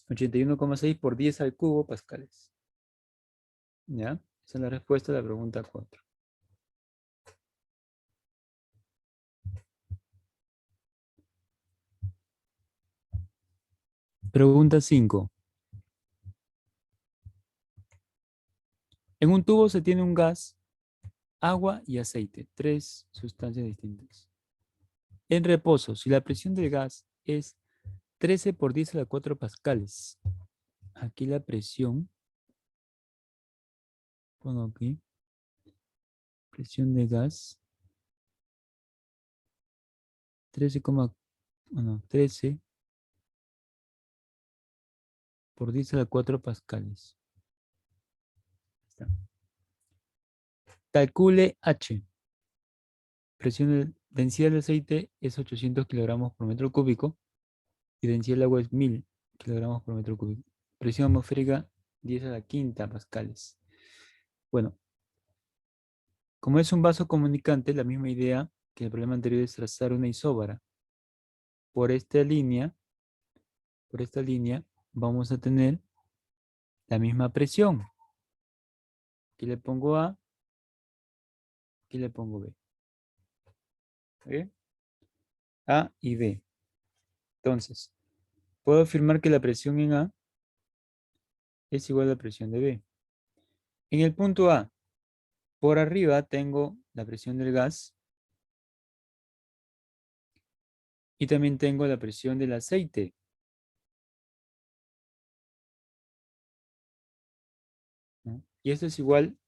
Speaker 1: 81,6 por 10 al cubo pascales. ¿Ya? Esa es la respuesta a la pregunta 4. Pregunta 5. En un tubo se tiene un gas, agua y aceite, tres sustancias distintas. En reposo, si la presión del gas es 13 por 10 a la 4 pascales, aquí la presión, pongo aquí, presión de gas, 13 por 10 a la 4 pascales. Está. Calcule H. Densidad del aceite es 800 kilogramos por metro cúbico y densidad del agua es 1000 kilogramos por metro cúbico. Presión atmosférica 10 a la quinta pascales. Bueno, como es un vaso comunicante, la misma idea que el problema anterior es trazar una isóbara. Por esta línea vamos a tener la misma presión. Aquí le pongo A, aquí le pongo B. ¿Bien? A y B. Entonces, puedo afirmar que la presión en A es igual a la presión de B. En el punto A, por arriba tengo la presión del gas y también tengo la presión del aceite. ¿No? Y esto es igual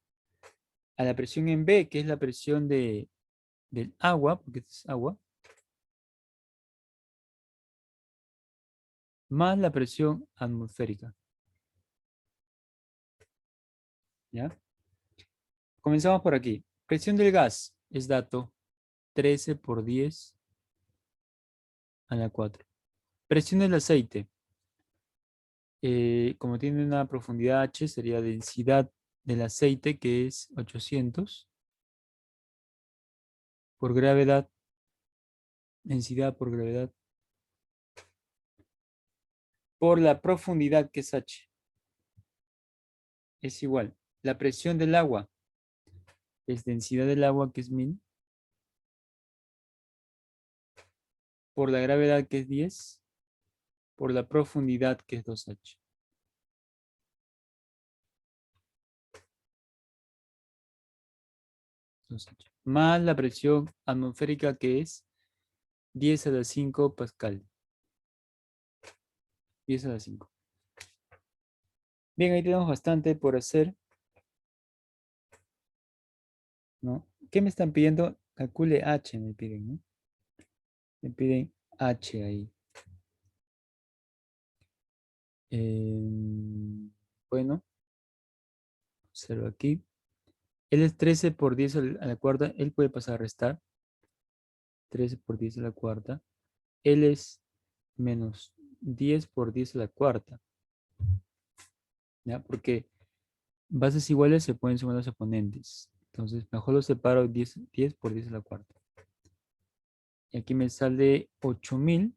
Speaker 1: a la presión en B, que es la presión del agua, porque esto es agua, más la presión atmosférica. ¿Ya? Comenzamos por aquí. Presión del gas es dato 13 por 10 a la 4. Presión del aceite. Como tiene una profundidad H, sería densidad del aceite, que es 800 por gravedad. Densidad por gravedad. Por la profundidad, que es H. Es igual. La presión del agua es densidad del agua, que es 1000. Por la gravedad, que es 10. Por la profundidad, que es 2H. Más la presión atmosférica, que es 10 a la 5 pascal. 10 a la 5. Bien, ahí tenemos bastante por hacer, ¿no? ¿Qué me están pidiendo? Calcule H, me piden, ¿no? Me piden H ahí. Bueno, observo aquí. Él es 13 por 10 a la cuarta. Él puede pasar a restar. 13 por 10 a la cuarta. Él es menos 10 por 10 a la cuarta. ¿Ya? Porque bases iguales se pueden sumar los exponentes. Entonces, mejor lo separo 10 por 10 a la cuarta. Y aquí me sale 8000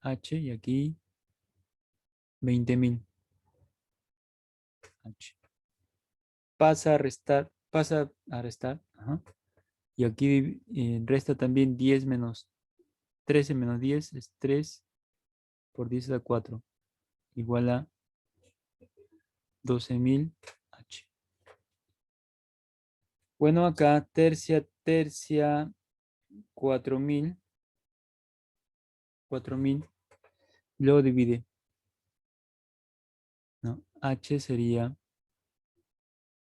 Speaker 1: H y aquí 20.000 H. Pasa a restar. Ajá. Y aquí resta también 10 menos 13 menos 10 es 3 por 10 a la 4. Igual a 12.000 H. Bueno, acá tercia, 4.000. Luego divide, ¿no? H sería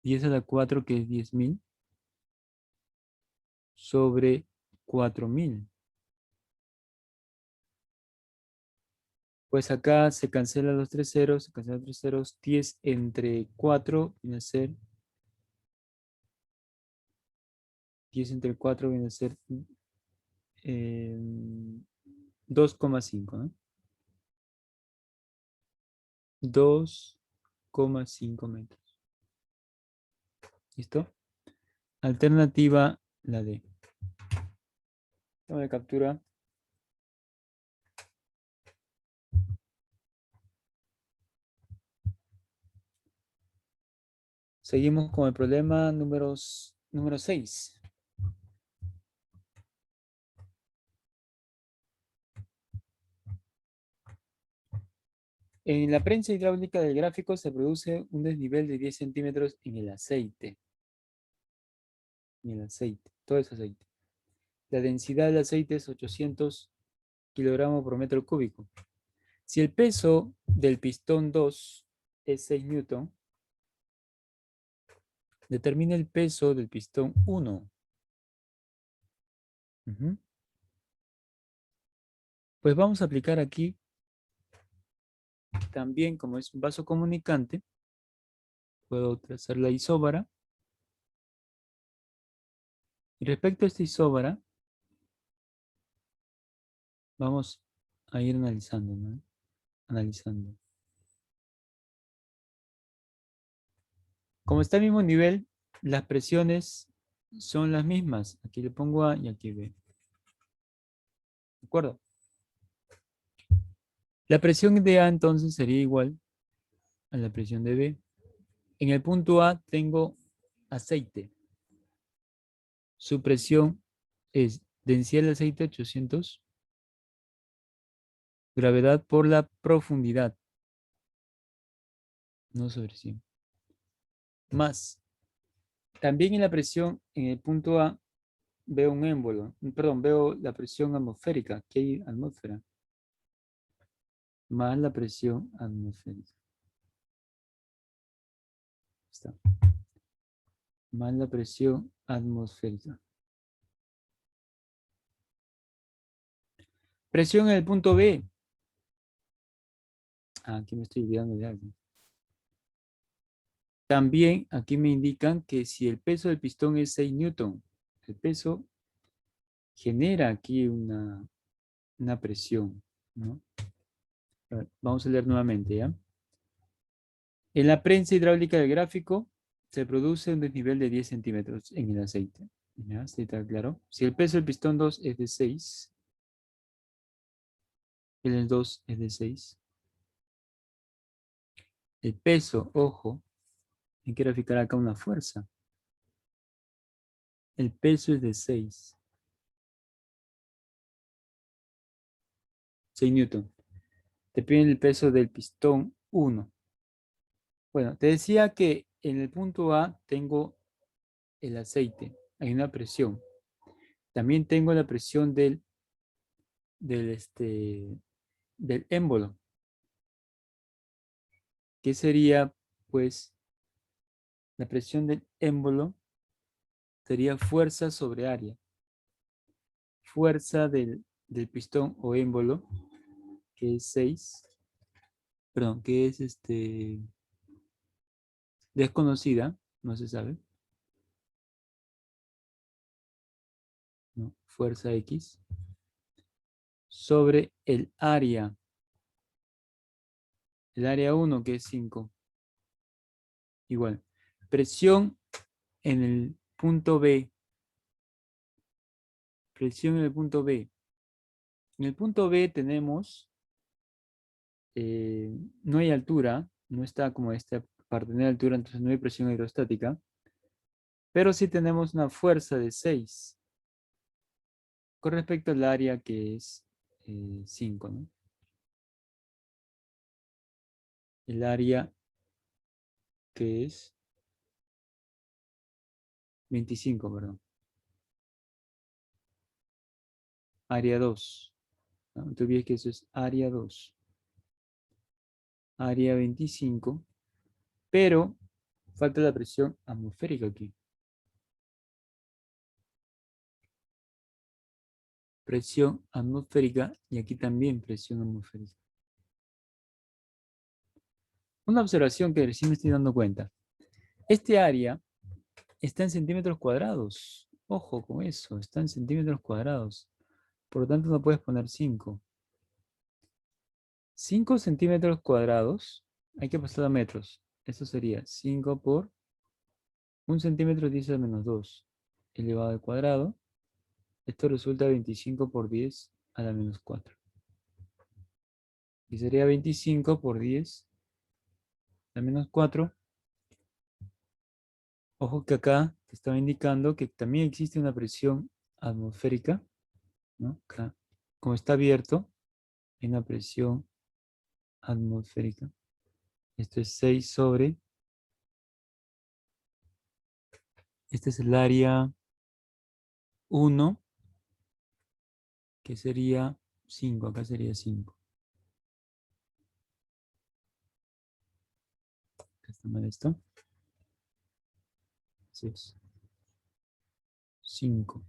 Speaker 1: 10 a la 4, que es 10.000, sobre 4.000. Pues acá se cancelan los tres ceros, se cancelan los tres ceros. 10 entre 4 viene a ser 10 entre 4 viene a ser 2,5, ¿no? 2,5 metros. ¿Listo? Alternativa, la D. Toma de captura. Seguimos con el problema número 6. En la prensa hidráulica del gráfico se produce un desnivel de 10 centímetros en el aceite. En el aceite, todo es aceite. La densidad del aceite es 800 kilogramos por metro cúbico. Si el peso del pistón 2 es 6 newton, determina el peso del pistón 1. Pues vamos a aplicar aquí también, como es un vaso comunicante, puedo trazar la isóbara. Y respecto a esta isóbara, vamos a ir analizando, ¿no? Analizando. Como está al mismo nivel, las presiones son las mismas. Aquí le pongo A y aquí B. ¿De acuerdo? La presión de A entonces sería igual a la presión de B. En el punto A tengo aceite. Su presión es densidad del aceite 800, gravedad por la profundidad, no sobre 100. Más, también en la presión en el punto A veo un émbolo, perdón, veo la presión atmosférica, que hay atmósfera, más la presión atmosférica. Está. Más la presión atmosférica. Presión en el punto B. Aquí me estoy olvidando de algo. También aquí me indican que si el peso del pistón es 6 newton, el peso genera aquí una presión, ¿no? A ver, vamos a leer nuevamente, ¿ya? En la prensa hidráulica del gráfico se produce un desnivel de 10 centímetros en el aceite. ¿Ya? ¿Sí está claro? Si el peso del pistón 2 es de 6, el 2 es de 6, el peso, ojo, hay que graficar acá una fuerza. El peso es de 6 newton. Te piden el peso del pistón 1. Bueno, te decía que en el punto A tengo el aceite, hay una presión. También tengo la presión del émbolo, que sería, pues, la presión del émbolo sería fuerza sobre área. Fuerza del pistón o émbolo, que es 6, perdón, que es desconocida, no se sabe, ¿no? Fuerza X, sobre el área 1, que es 5, igual. Presión en el punto B, presión en el punto B. En el punto B tenemos, no hay altura, no está como esta parte de altura, entonces no hay presión hidrostática, pero sí tenemos una fuerza de 6 con respecto al área que es 5, ¿no? El área que es 25, perdón. Área 2. No te olvides que eso es área 2. Área 25, pero falta la presión atmosférica aquí. Presión atmosférica y aquí también presión atmosférica. Una observación que recién me estoy dando cuenta. Este área está en centímetros cuadrados. Ojo con eso, está en centímetros cuadrados. Por lo tanto, no puedes poner 5. 5 centímetros cuadrados, hay que pasar a metros. Eso sería 5 por 1 centímetro 10 a la menos 2 elevado al cuadrado. Esto resulta 25 por 10 a la menos 4. Y sería 25 por 10 a la menos 4. Ojo que acá te estaba indicando que también existe una presión atmosférica, ¿no? Acá, como está abierto, hay una presión atmosférica. Esto es 6 sobre, este es el área 1, que sería 5, acá sería 5. Acá está mal esto. Así es. 5.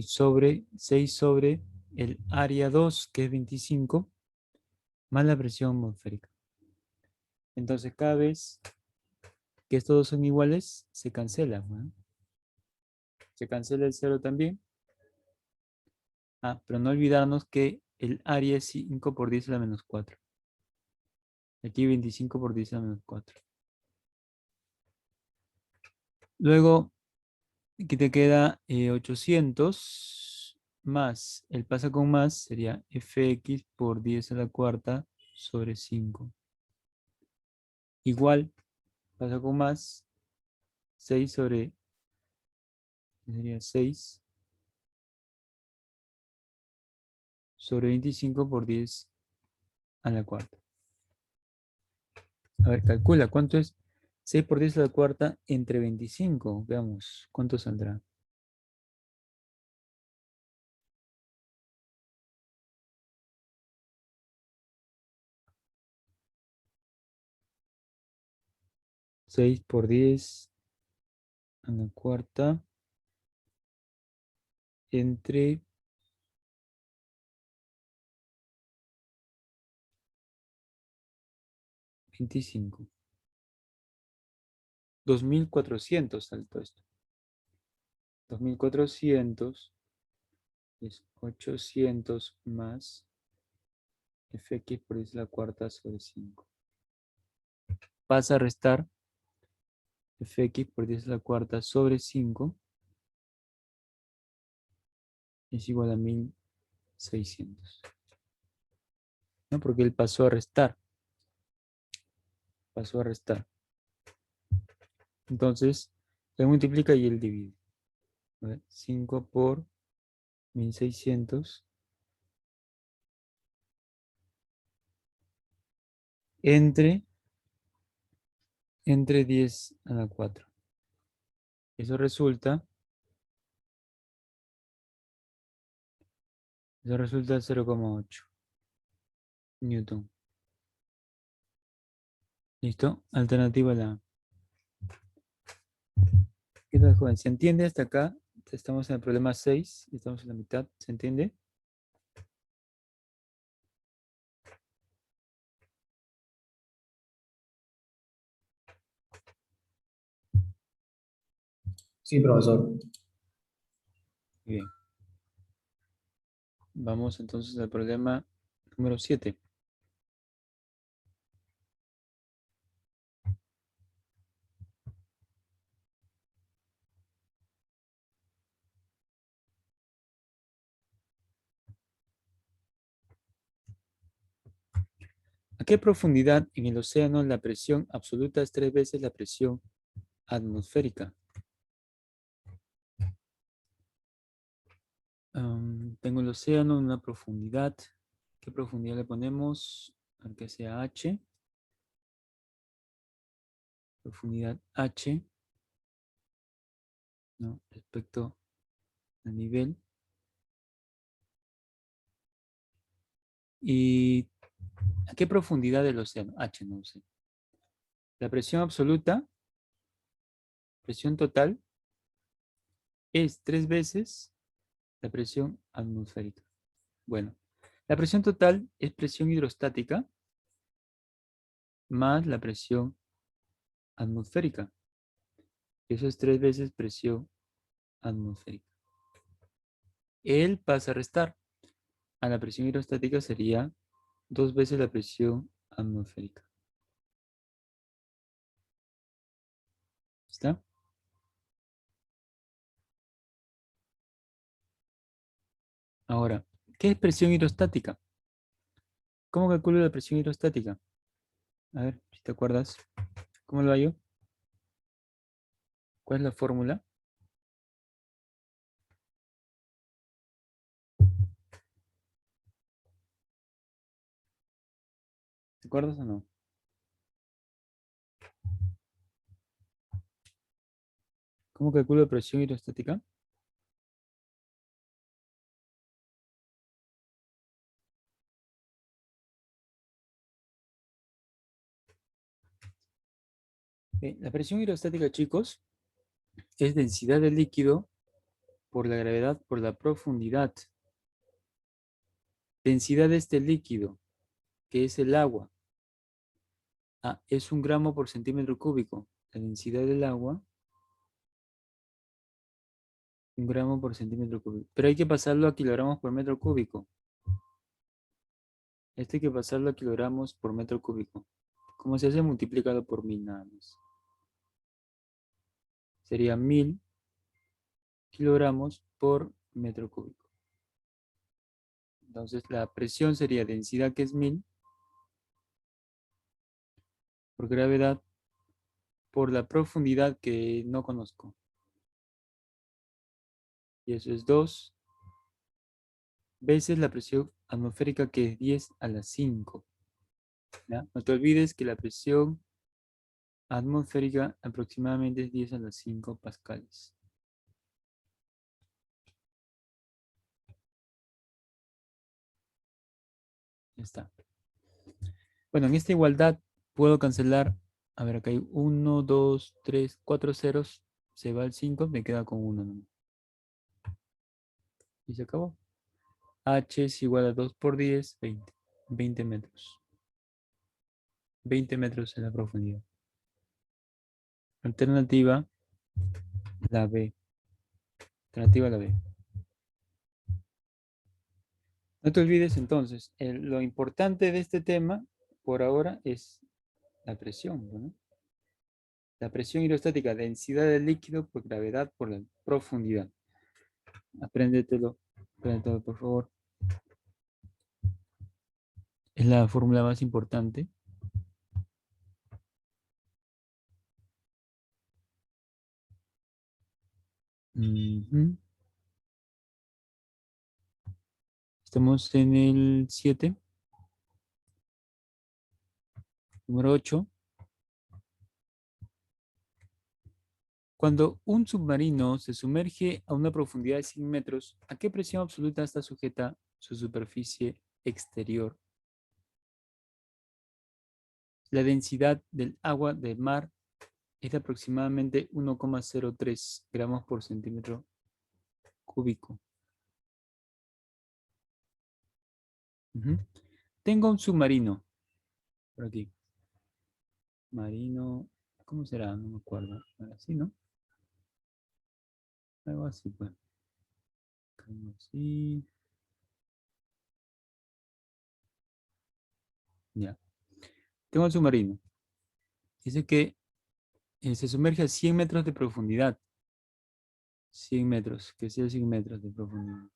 Speaker 1: Sobre 6 sobre el área 2, que es 25, más la presión atmosférica. Entonces, cada vez que estos dos son iguales, se cancelan, ¿no? Se cancela el 0 también. Pero no olvidarnos que el área es 5 por 10 a la menos 4. Aquí 25 por 10 a la menos 4. Luego, aquí te queda 800 más, el pasa con más sería fx por 10 a la cuarta sobre 5. Igual, pasa con más, 6 sobre, sería 6 sobre 25 por 10 a la cuarta. A ver, calcula, ¿cuánto es 6 por 10 a la cuarta entre 25? Veamos, ¿cuánto saldrá? 6 por 10 a la cuarta entre 25. 2400 saltó esto. 2400 es 800 más fx por 10 a la cuarta sobre 5. Pasa a restar fx por 10 a la cuarta sobre 5 es igual a 1600. ¿No? Porque él pasó a restar. Pasó a restar. Entonces, él multiplica y él divide. A ver, 5 por 1600 entre 10 a la 4. Eso resulta 0,8 Newton. ¿Listo? Alternativa la A. ¿Qué tal, joven? ¿Se entiende hasta acá? Estamos en el problema 6, estamos en la mitad. ¿Se entiende?
Speaker 2: Sí, profesor.
Speaker 1: Bien. Vamos entonces al problema número 7. ¿A qué profundidad en el océano la presión absoluta es 3 veces la presión atmosférica? Tengo el océano en una profundidad. ¿Qué profundidad le ponemos? Aunque sea H. Profundidad H, ¿no? Respecto al nivel. ¿Y a qué profundidad del océano? H, no sé. La presión absoluta, presión total, es 3 veces la presión atmosférica. Bueno, La presión total es presión hidrostática más la presión atmosférica. Eso es 3 veces presión atmosférica. Él pasa a restar. A la presión hidrostática sería 2 veces la presión atmosférica. ¿Está? Ahora, ¿qué es presión hidrostática? ¿Cómo calculo la presión hidrostática? A ver, si te acuerdas. ¿Cómo lo hallo? ¿Cuál es la fórmula? ¿Te acuerdas o no? ¿Cómo calculo la presión hidrostática? La presión hidrostática, chicos, es densidad del líquido por la gravedad por la profundidad. Densidad de este líquido, que es el agua, es 1 gramo por centímetro cúbico. La densidad del agua, 1 gramo por centímetro cúbico. Pero hay que pasarlo a kilogramos por metro cúbico. Este hay que pasarlo a kilogramos por metro cúbico. ¿Cómo se hace? Multiplicado por 1000 nada más. Sería 1000 kilogramos por metro cúbico. Entonces la presión sería densidad, que es 1000, por gravedad, por la profundidad, que no conozco. Y eso es 2 veces la presión atmosférica, que es 10 a la 5. ¿Ya? No te olvides que la presión atmosférica aproximadamente es 10 a la 5 pascales. Ya está. Bueno, en esta igualdad puedo cancelar. A ver, acá hay 1, 2, 3, 4 ceros. Se va el 5, me queda con 1 nomás. Y se acabó. H es igual a 2 por 10, 20. 20 metros. 20 metros en la profundidad. Alternativa, la B. Alternativa, la B. No te olvides entonces, lo importante de este tema por ahora es la presión, ¿no? La presión hidrostática, densidad del líquido por gravedad por la profundidad. Apréndetelo, por favor. Es la fórmula más importante. Ujú. Estamos en el 7. Número 8. Cuando un submarino se sumerge a una profundidad de 100 metros, ¿a qué presión absoluta está sujeta su superficie exterior? La densidad del agua del mar es de aproximadamente 1,03 gramos por centímetro cúbico. Ujú. Tengo un submarino por aquí. Marino, ¿cómo será? No me acuerdo. Así, ¿no? Algo así, pues. Algo así. Ya. Tengo el submarino. Dice que se sumerge a 100 metros de profundidad. 100 metros, que sea 100 metros de profundidad.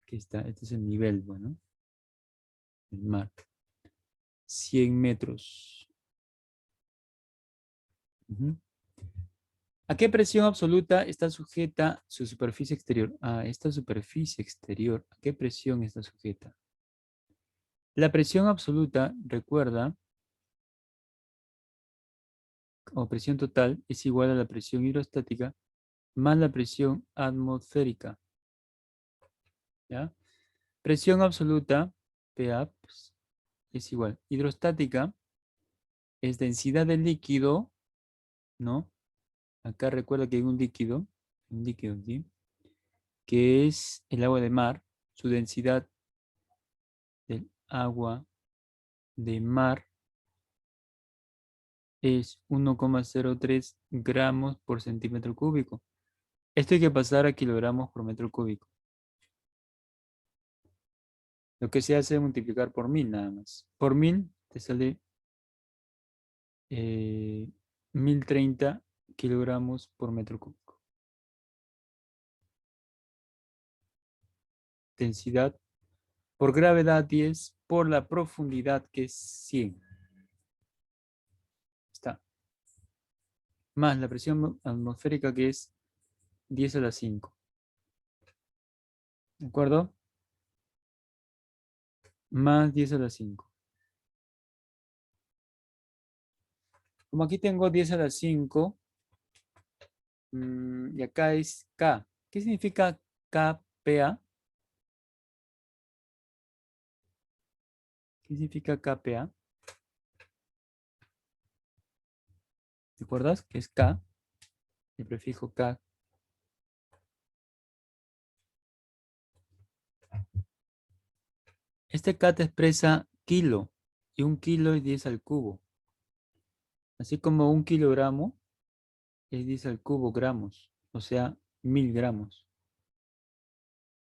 Speaker 1: Aquí está, este es el nivel, bueno, del mar. 100 metros. Ujú. ¿A qué presión absoluta está sujeta su superficie exterior? Esta superficie exterior. ¿A qué presión está sujeta? La presión absoluta, recuerda, o presión total, es igual a la presión hidrostática más la presión atmosférica. ¿Ya? Presión absoluta, PA, pues, es igual. Hidrostática es densidad del líquido, ¿no? Acá recuerda que hay un líquido, ¿sí? Que es el agua de mar. su densidad del agua de mar es 1,03 gramos por centímetro cúbico. Esto hay que pasar a kilogramos por metro cúbico. Lo que se hace es multiplicar por 1000 nada más. Por 1000 te sale 1030 kilogramos por metro cúbico. Densidad por gravedad 10 por la profundidad que es 100. Está. Más la presión atmosférica que es 10 a la 5. ¿De acuerdo? Más 10 a la 5. Como aquí tengo 10 a la 5, y acá es K. ¿Qué significa KPA? ¿Qué significa KPA? ¿Te acuerdas? Que es K, el prefijo K. Este K te expresa kilo, y un kilo es 10 al cubo. Así como un kilogramo es 10 al cubo gramos, o sea, 1000 gramos.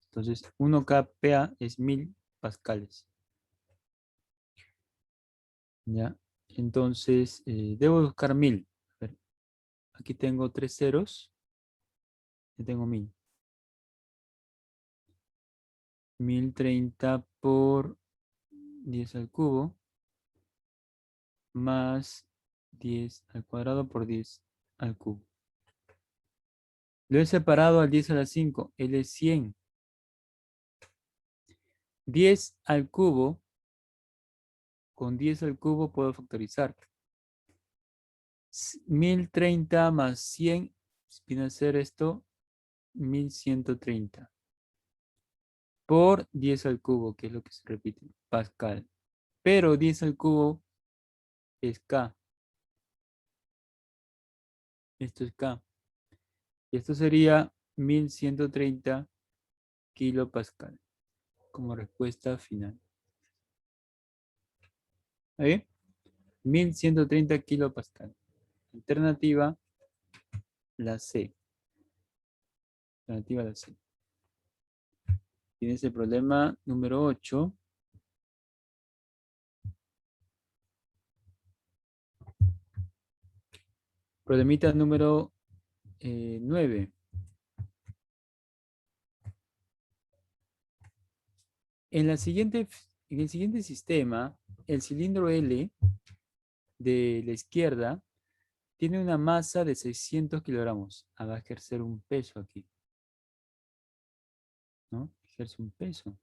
Speaker 1: Entonces, 1 kPa es 1000 pascales. ¿Ya? Entonces, debo buscar 1000. A ver, aquí tengo 3 ceros, y tengo 1000. 1030 por 10 al cubo, más 10 al cuadrado por 10 al cubo. Lo he separado al 10 a la 5, él es 100. 10 al cubo, con 10 al cubo puedo factorizar. 1030 más 100, viene a ser esto 1130. Por 10 al cubo, que es lo que se repite, pascal. Pero 10 al cubo es K. Esto es K. Y esto sería 1130 kilopascal como respuesta final. ¿Está bien? 1130 kilopascal. Alternativa, la C. Alternativa, la C. Tienes el problema número 8. Problemita número 9. En el siguiente sistema, el cilindro L de la izquierda tiene una masa de 600 kilogramos. Va a ejercer un peso aquí, ¿no? Ejerce un peso.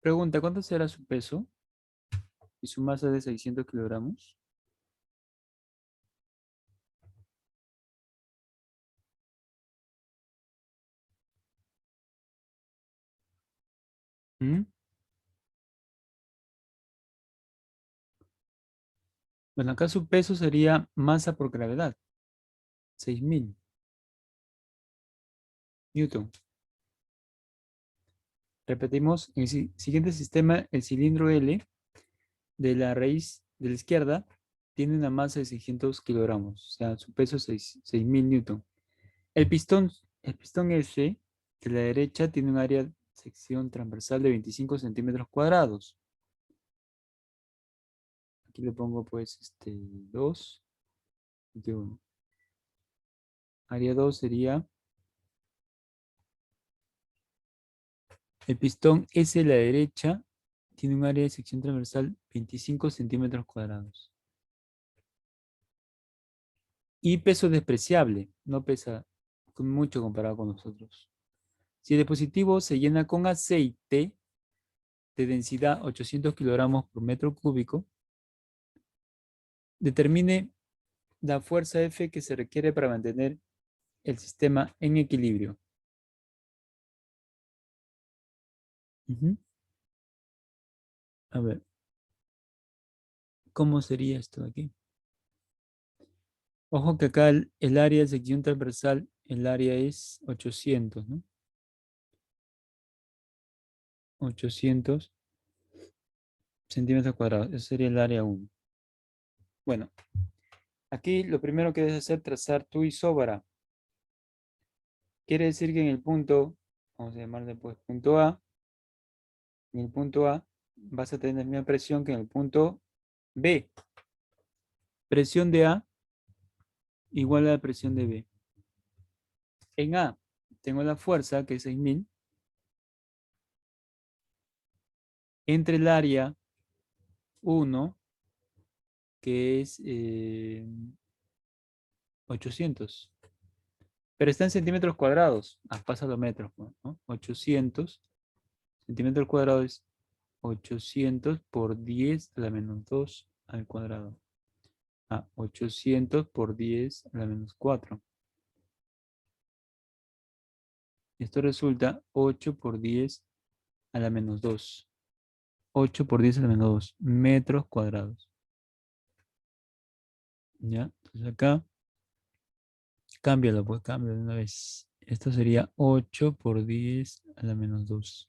Speaker 1: Pregunta, ¿cuánto será su peso? Y su masa de 600 kilogramos. ¿Mm? Bueno, acá su peso sería masa por gravedad. 6000 Newton. Repetimos, en el siguiente sistema, el cilindro L de la raíz de la izquierda tiene una masa de 600 kilogramos, o sea, su peso es 6000 newton. El pistón S de la derecha tiene un área de sección transversal de 25 centímetros cuadrados. Aquí le pongo pues 2 y 1. Área 2 sería el pistón S de la derecha tiene un área de sección transversal 25 centímetros cuadrados. Y peso despreciable, no pesa mucho comparado con nosotros. Si el dispositivo se llena con aceite de densidad 800 kilogramos por metro cúbico, determine la fuerza F que se requiere para mantener el sistema en equilibrio. A ver, ¿cómo sería esto de aquí? Ojo que acá el área de sección transversal, el área es 800, ¿no? 800 centímetros cuadrados. Eso sería el área 1. Bueno, aquí lo primero que debes hacer es trazar tu isóbara. Quiere decir que en el punto, vamos a llamarle pues punto A, en el punto A vas a tener la misma presión que en el punto B. Presión de A igual a la presión de B. En A tengo la fuerza, que es 6.000, entre el área 1, que es 800. Pero está en centímetros cuadrados. Pasa a los metros, ¿no? 800 centímetros cuadrados es 800 por 10 a la menos 2 al cuadrado. 800 por 10 a la menos 4. Esto resulta 8 por 10 a la menos 2. 8 por 10 a la menos 2 metros cuadrados. ¿Ya? Entonces acá, cámbialo, pues cámbialo de una vez. Esto sería 8 por 10 a la menos 2.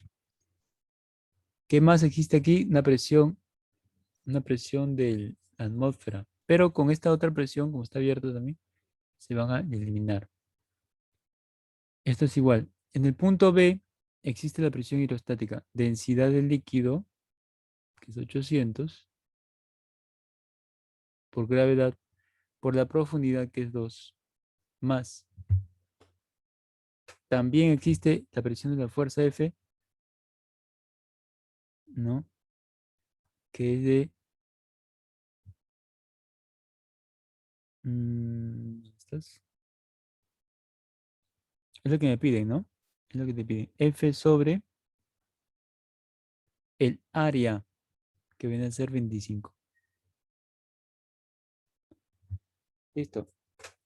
Speaker 1: ¿Qué más existe aquí? Una presión de la atmósfera. Pero con esta otra presión, como está abierto también, se van a eliminar. Esto es igual. En el punto B existe la presión hidrostática. Densidad del líquido, que es 800, por gravedad, por la profundidad, que es 2, más. También existe la presión de la fuerza F, ¿no? Que es de... ¿estás? Es lo que me piden, ¿no? Es lo que te piden. F sobre el área, que viene a ser 25. Listo.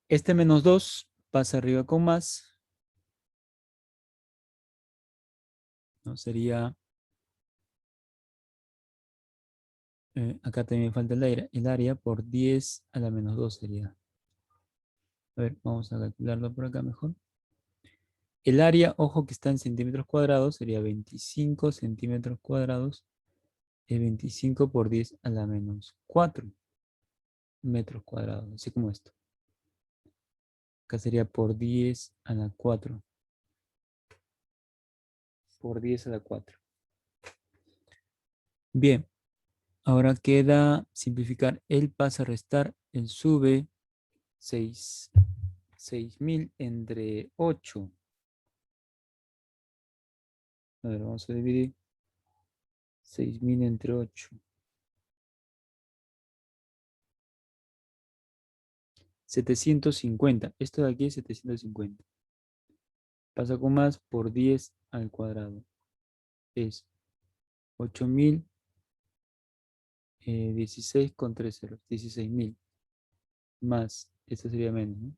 Speaker 1: Este menos 2 pasa arriba con más, ¿no? Sería, acá también falta el área por 10 a la menos 2 sería. A ver, vamos a calcularlo por acá mejor. El área, ojo que está en centímetros cuadrados, sería 25 centímetros cuadrados. Es 25 por 10 a la menos 4 metros cuadrados, así como esto. Acá sería por 10 a la 4. Por 10 a la 4. Bien, ahora queda simplificar. Él pasa a restar, él sube 6.000 entre 8. A ver, vamos a dividir 6.000 entre 8. 750. Esto de aquí es 750. Pasa con más por 10 al cuadrado. Es 8.000, 16 con 3 ceros. 16.000. Más, esto sería menos, ¿no?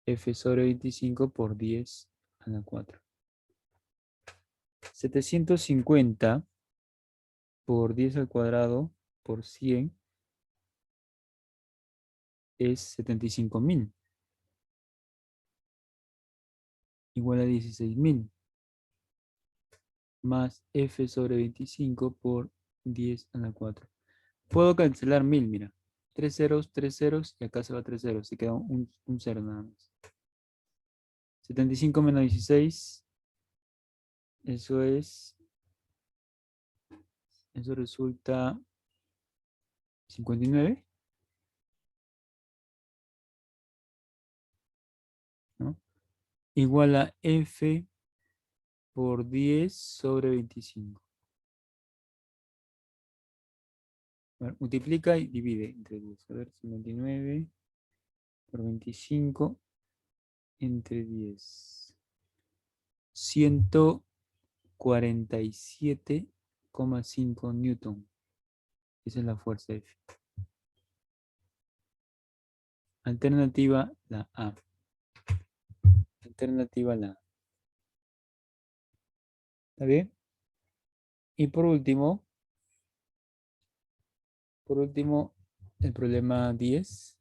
Speaker 1: F sobre 25 por 10 a la 4. 750 por 10 al cuadrado por 100 es 75.000. Igual a 16.000. Más F sobre 25 por 10 a la 4. Puedo cancelar 1.000, mira. 3 ceros y acá se va 3 ceros. Se queda un cero nada más. 75 menos 16. Eso resulta 59, ¿no? Igual a F por 10 sobre 25. A ver, multiplica y divide entre 10. A ver, 59 por 25 entre 10. 147,5 newton. Esa es la fuerza F. Alternativa la A. Alternativa la A. ¿Está bien? Y por último, el problema 10.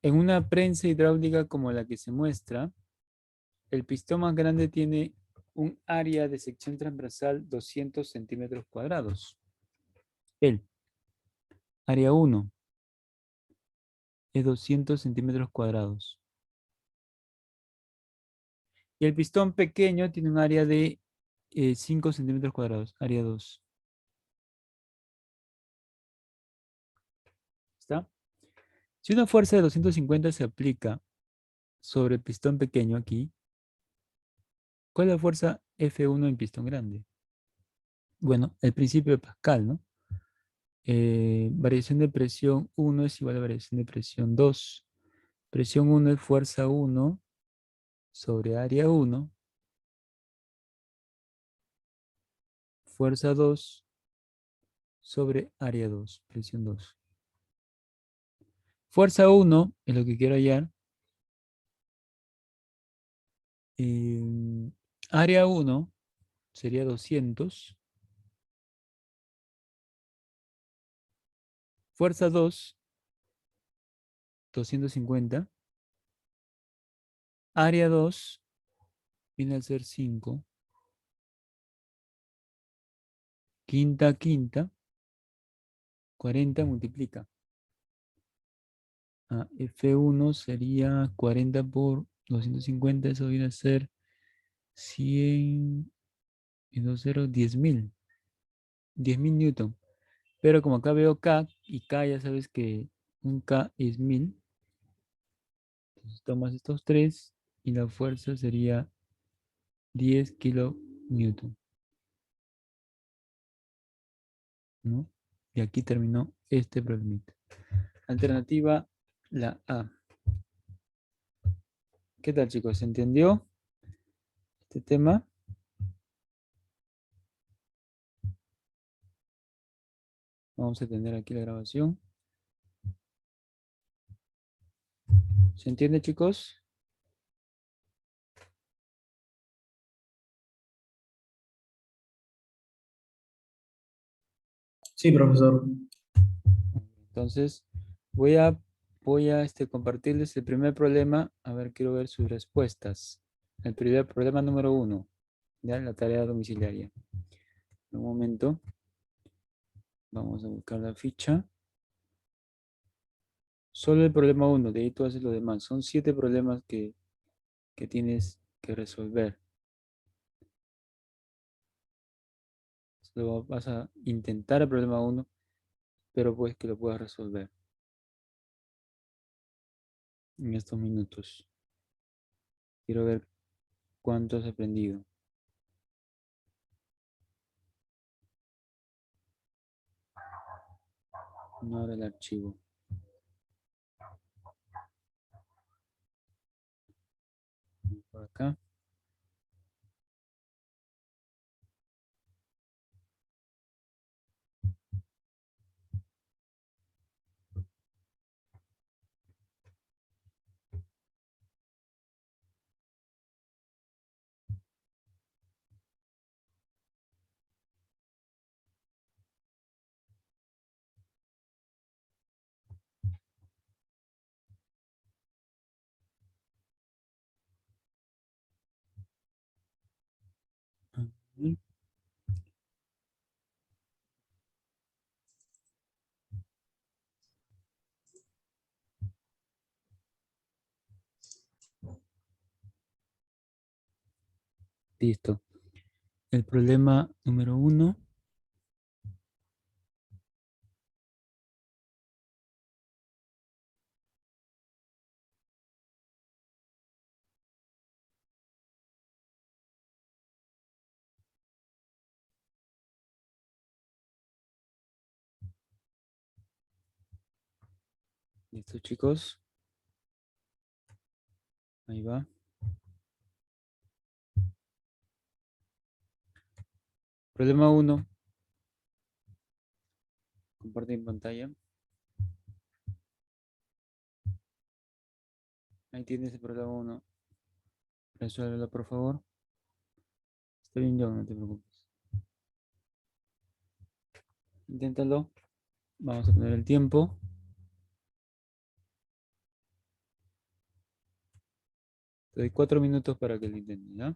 Speaker 1: En una prensa hidráulica como la que se muestra, el pistón más grande tiene un área de sección transversal 200 centímetros cuadrados. El área 1 es 200 centímetros cuadrados. Y el pistón pequeño tiene un área de 5 centímetros cuadrados, área 2. ¿Está? Si una fuerza de 250 se aplica sobre el pistón pequeño aquí, ¿cuál es la fuerza F1 en pistón grande? Bueno, el principio de Pascal, ¿no? Variación de presión 1 es igual a variación de presión 2. Presión 1 es fuerza 1 sobre área 1. Fuerza 2 sobre área 2, presión 2. Fuerza 1 es lo que quiero hallar. Área 1 sería 200. Fuerza 2, 250. Área 2 viene a ser 5. Quinta, quinta. 40 multiplica. F1 sería 40 por 250. Eso viene a ser 100 y 2 ceros, 10.000. 10.000 newton. Pero como acá veo K, y K ya sabes que un K es 1000. Entonces tomas estos tres y la fuerza sería 10 kilonewton, ¿no? Y aquí terminó este problemita. Alternativa, la A. ¿Qué tal, chicos? ¿Se entendió este tema? Vamos a tener aquí la grabación. ¿Se entiende, chicos?
Speaker 2: Sí, profesor.
Speaker 1: Entonces, voy a compartirles el primer problema. A ver, quiero ver sus respuestas. El primer problema número 1, ya la tarea domiciliaria. Un momento. Vamos a buscar la ficha. Solo el problema 1, de ahí tú haces lo demás. Son 7 problemas que tienes que resolver. Solo vas a intentar el problema 1, pero pues que lo puedas resolver en estos minutos. Quiero ver cuánto has aprendido. No ahora el archivo. Por acá. Listo. El problema número 1. Listo, chicos. Ahí va. Problema 1. Comparte en pantalla. Ahí tienes el problema 1. Resuélvelo, por favor. Está bien, John, no te preocupes. Inténtalo. Vamos a poner el tiempo. Te doy 4 minutos para que lo intenten, ¿ya?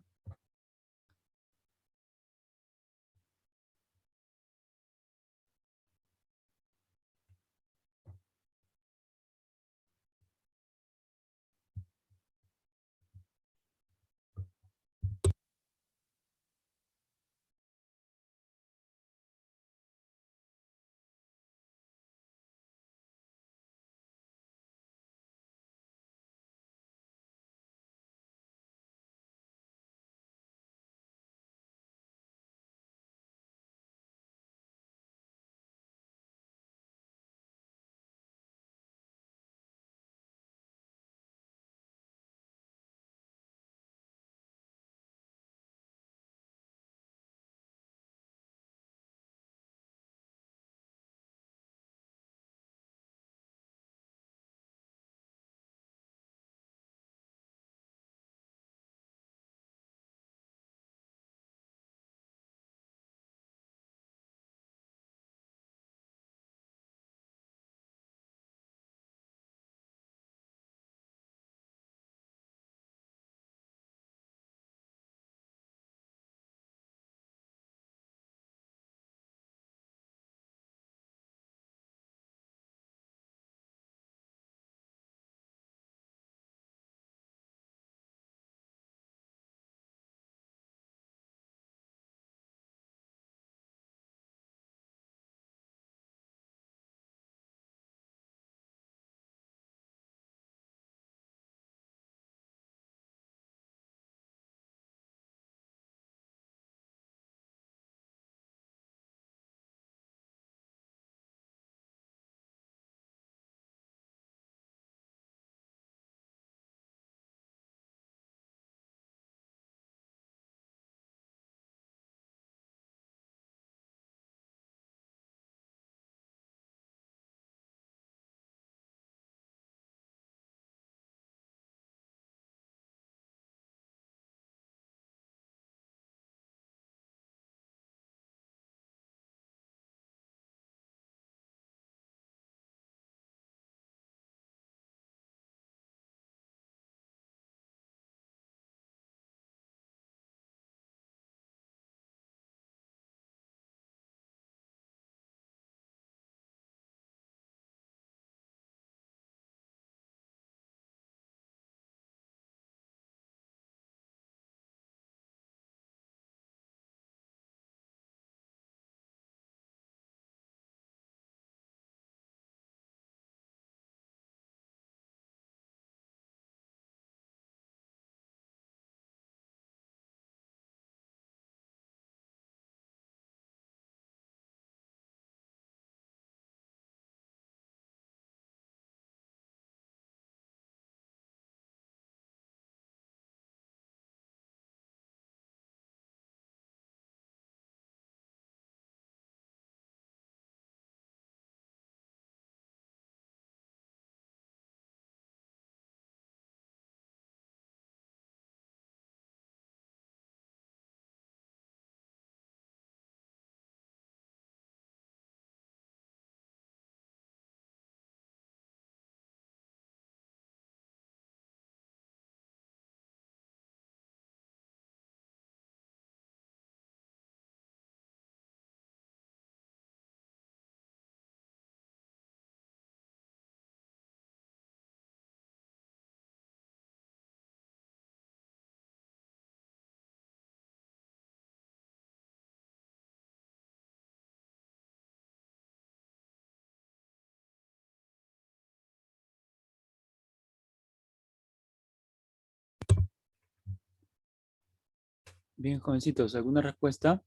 Speaker 1: Bien, jovencitos, ¿alguna respuesta?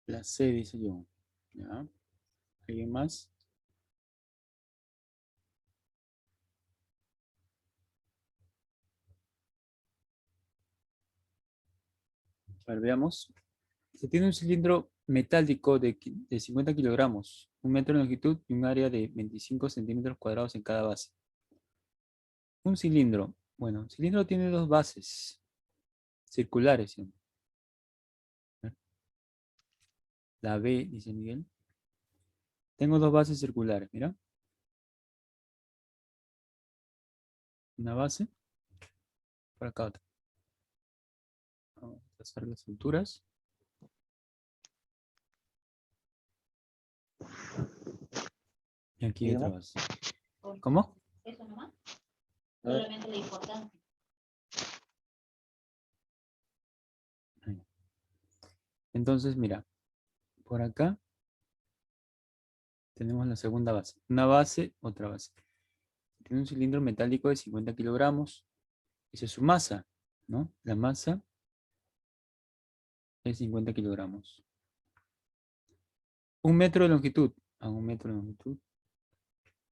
Speaker 1: La C, dice yo. ¿Ya? ¿Alguien más? A ver, veamos. Se tiene un cilindro metálico de 50 kilogramos, 1 metro de longitud y un área de 25 centímetros cuadrados en cada base. Un cilindro. Bueno, un cilindro tiene dos bases circulares, ¿sí? La B, dice Miguel. Tengo dos bases circulares, mira. Una base, por acá otra. Vamos a trazar las alturas. Y aquí
Speaker 2: ¿Y
Speaker 1: otra
Speaker 2: demás?
Speaker 1: base. ¿Cómo?
Speaker 3: Eso nomás.
Speaker 2: A ver.
Speaker 3: Solamente la importancia.
Speaker 1: Ahí. Entonces, mira, por acá tenemos la segunda base. Una base, otra base. Tiene un cilindro metálico de 50 kilogramos. Esa es su masa, ¿no? La masa es 50 kilogramos. 1 metro de longitud. A 1 metro de longitud.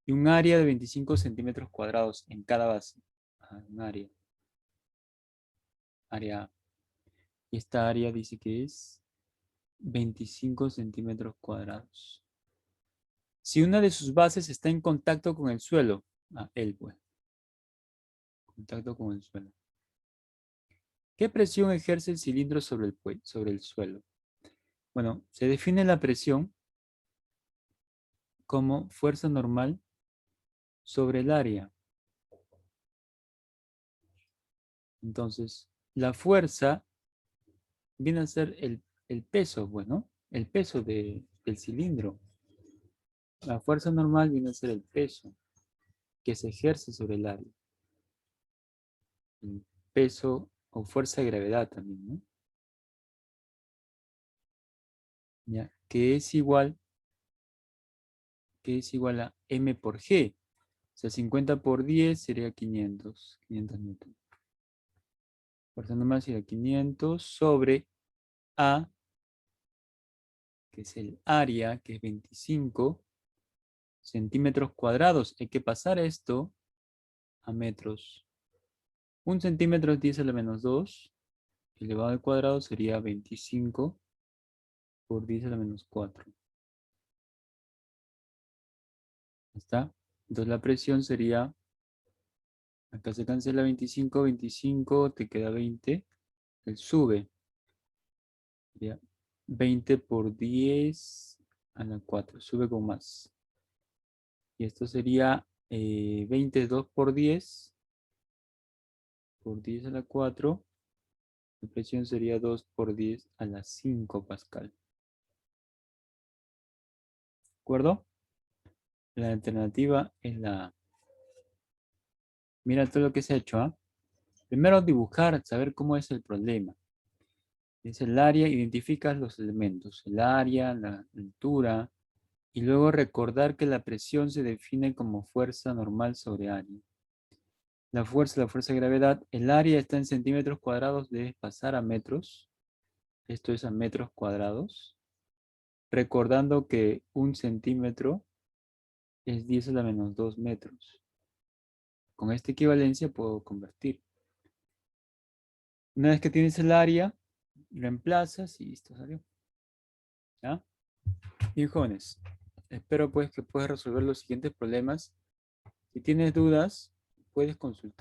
Speaker 1: Y un área de 25 centímetros cuadrados en cada base. Un área. Área A. Y esta área dice que es 25 centímetros cuadrados. Si una de sus bases está en contacto con el suelo, él pues, contacto con el suelo. ¿Qué presión ejerce el cilindro sobre el suelo? Bueno, se define la presión como fuerza normal sobre el área. Entonces, la fuerza viene a ser el peso, bueno, el peso del cilindro. La fuerza normal viene a ser el peso que se ejerce sobre el área. El peso o fuerza de gravedad también, ¿no? Ya, que es igual a m por g. O sea, 50 por 10 sería 500 newton. Fuerza normal sería 500 sobre A, que es el área, que es 25 centímetros cuadrados. Hay que pasar esto a metros. 1 centímetro es 10 a la menos 2. Elevado al cuadrado sería 25 por 10 a la menos 4. ¿Está? Entonces la presión sería, acá se cancela 25, 25, te queda 20. Él sube. Sería 20 por 10 a la 4. Sube con más. Y esto sería 22 por 10 a la 4. La presión sería 2 por 10 a la 5 pascal. ¿De acuerdo? La alternativa es la A. Mira todo lo que se ha hecho. ¿Ah? Primero dibujar, saber cómo es el problema. Es el área, identificas los elementos. El área, la altura. Y luego recordar que la presión se define como fuerza normal sobre área. La fuerza de gravedad. El área está en centímetros cuadrados, debes pasar a metros. Esto es a metros cuadrados. Recordando que 1 centímetro es 10 a la menos 2 metros. Con esta equivalencia puedo convertir. Una vez que tienes el área, reemplazas y esto salió. ¿Ya? Bien, jóvenes. Espero pues que puedas resolver los siguientes problemas. Si tienes dudas, puedes consultar.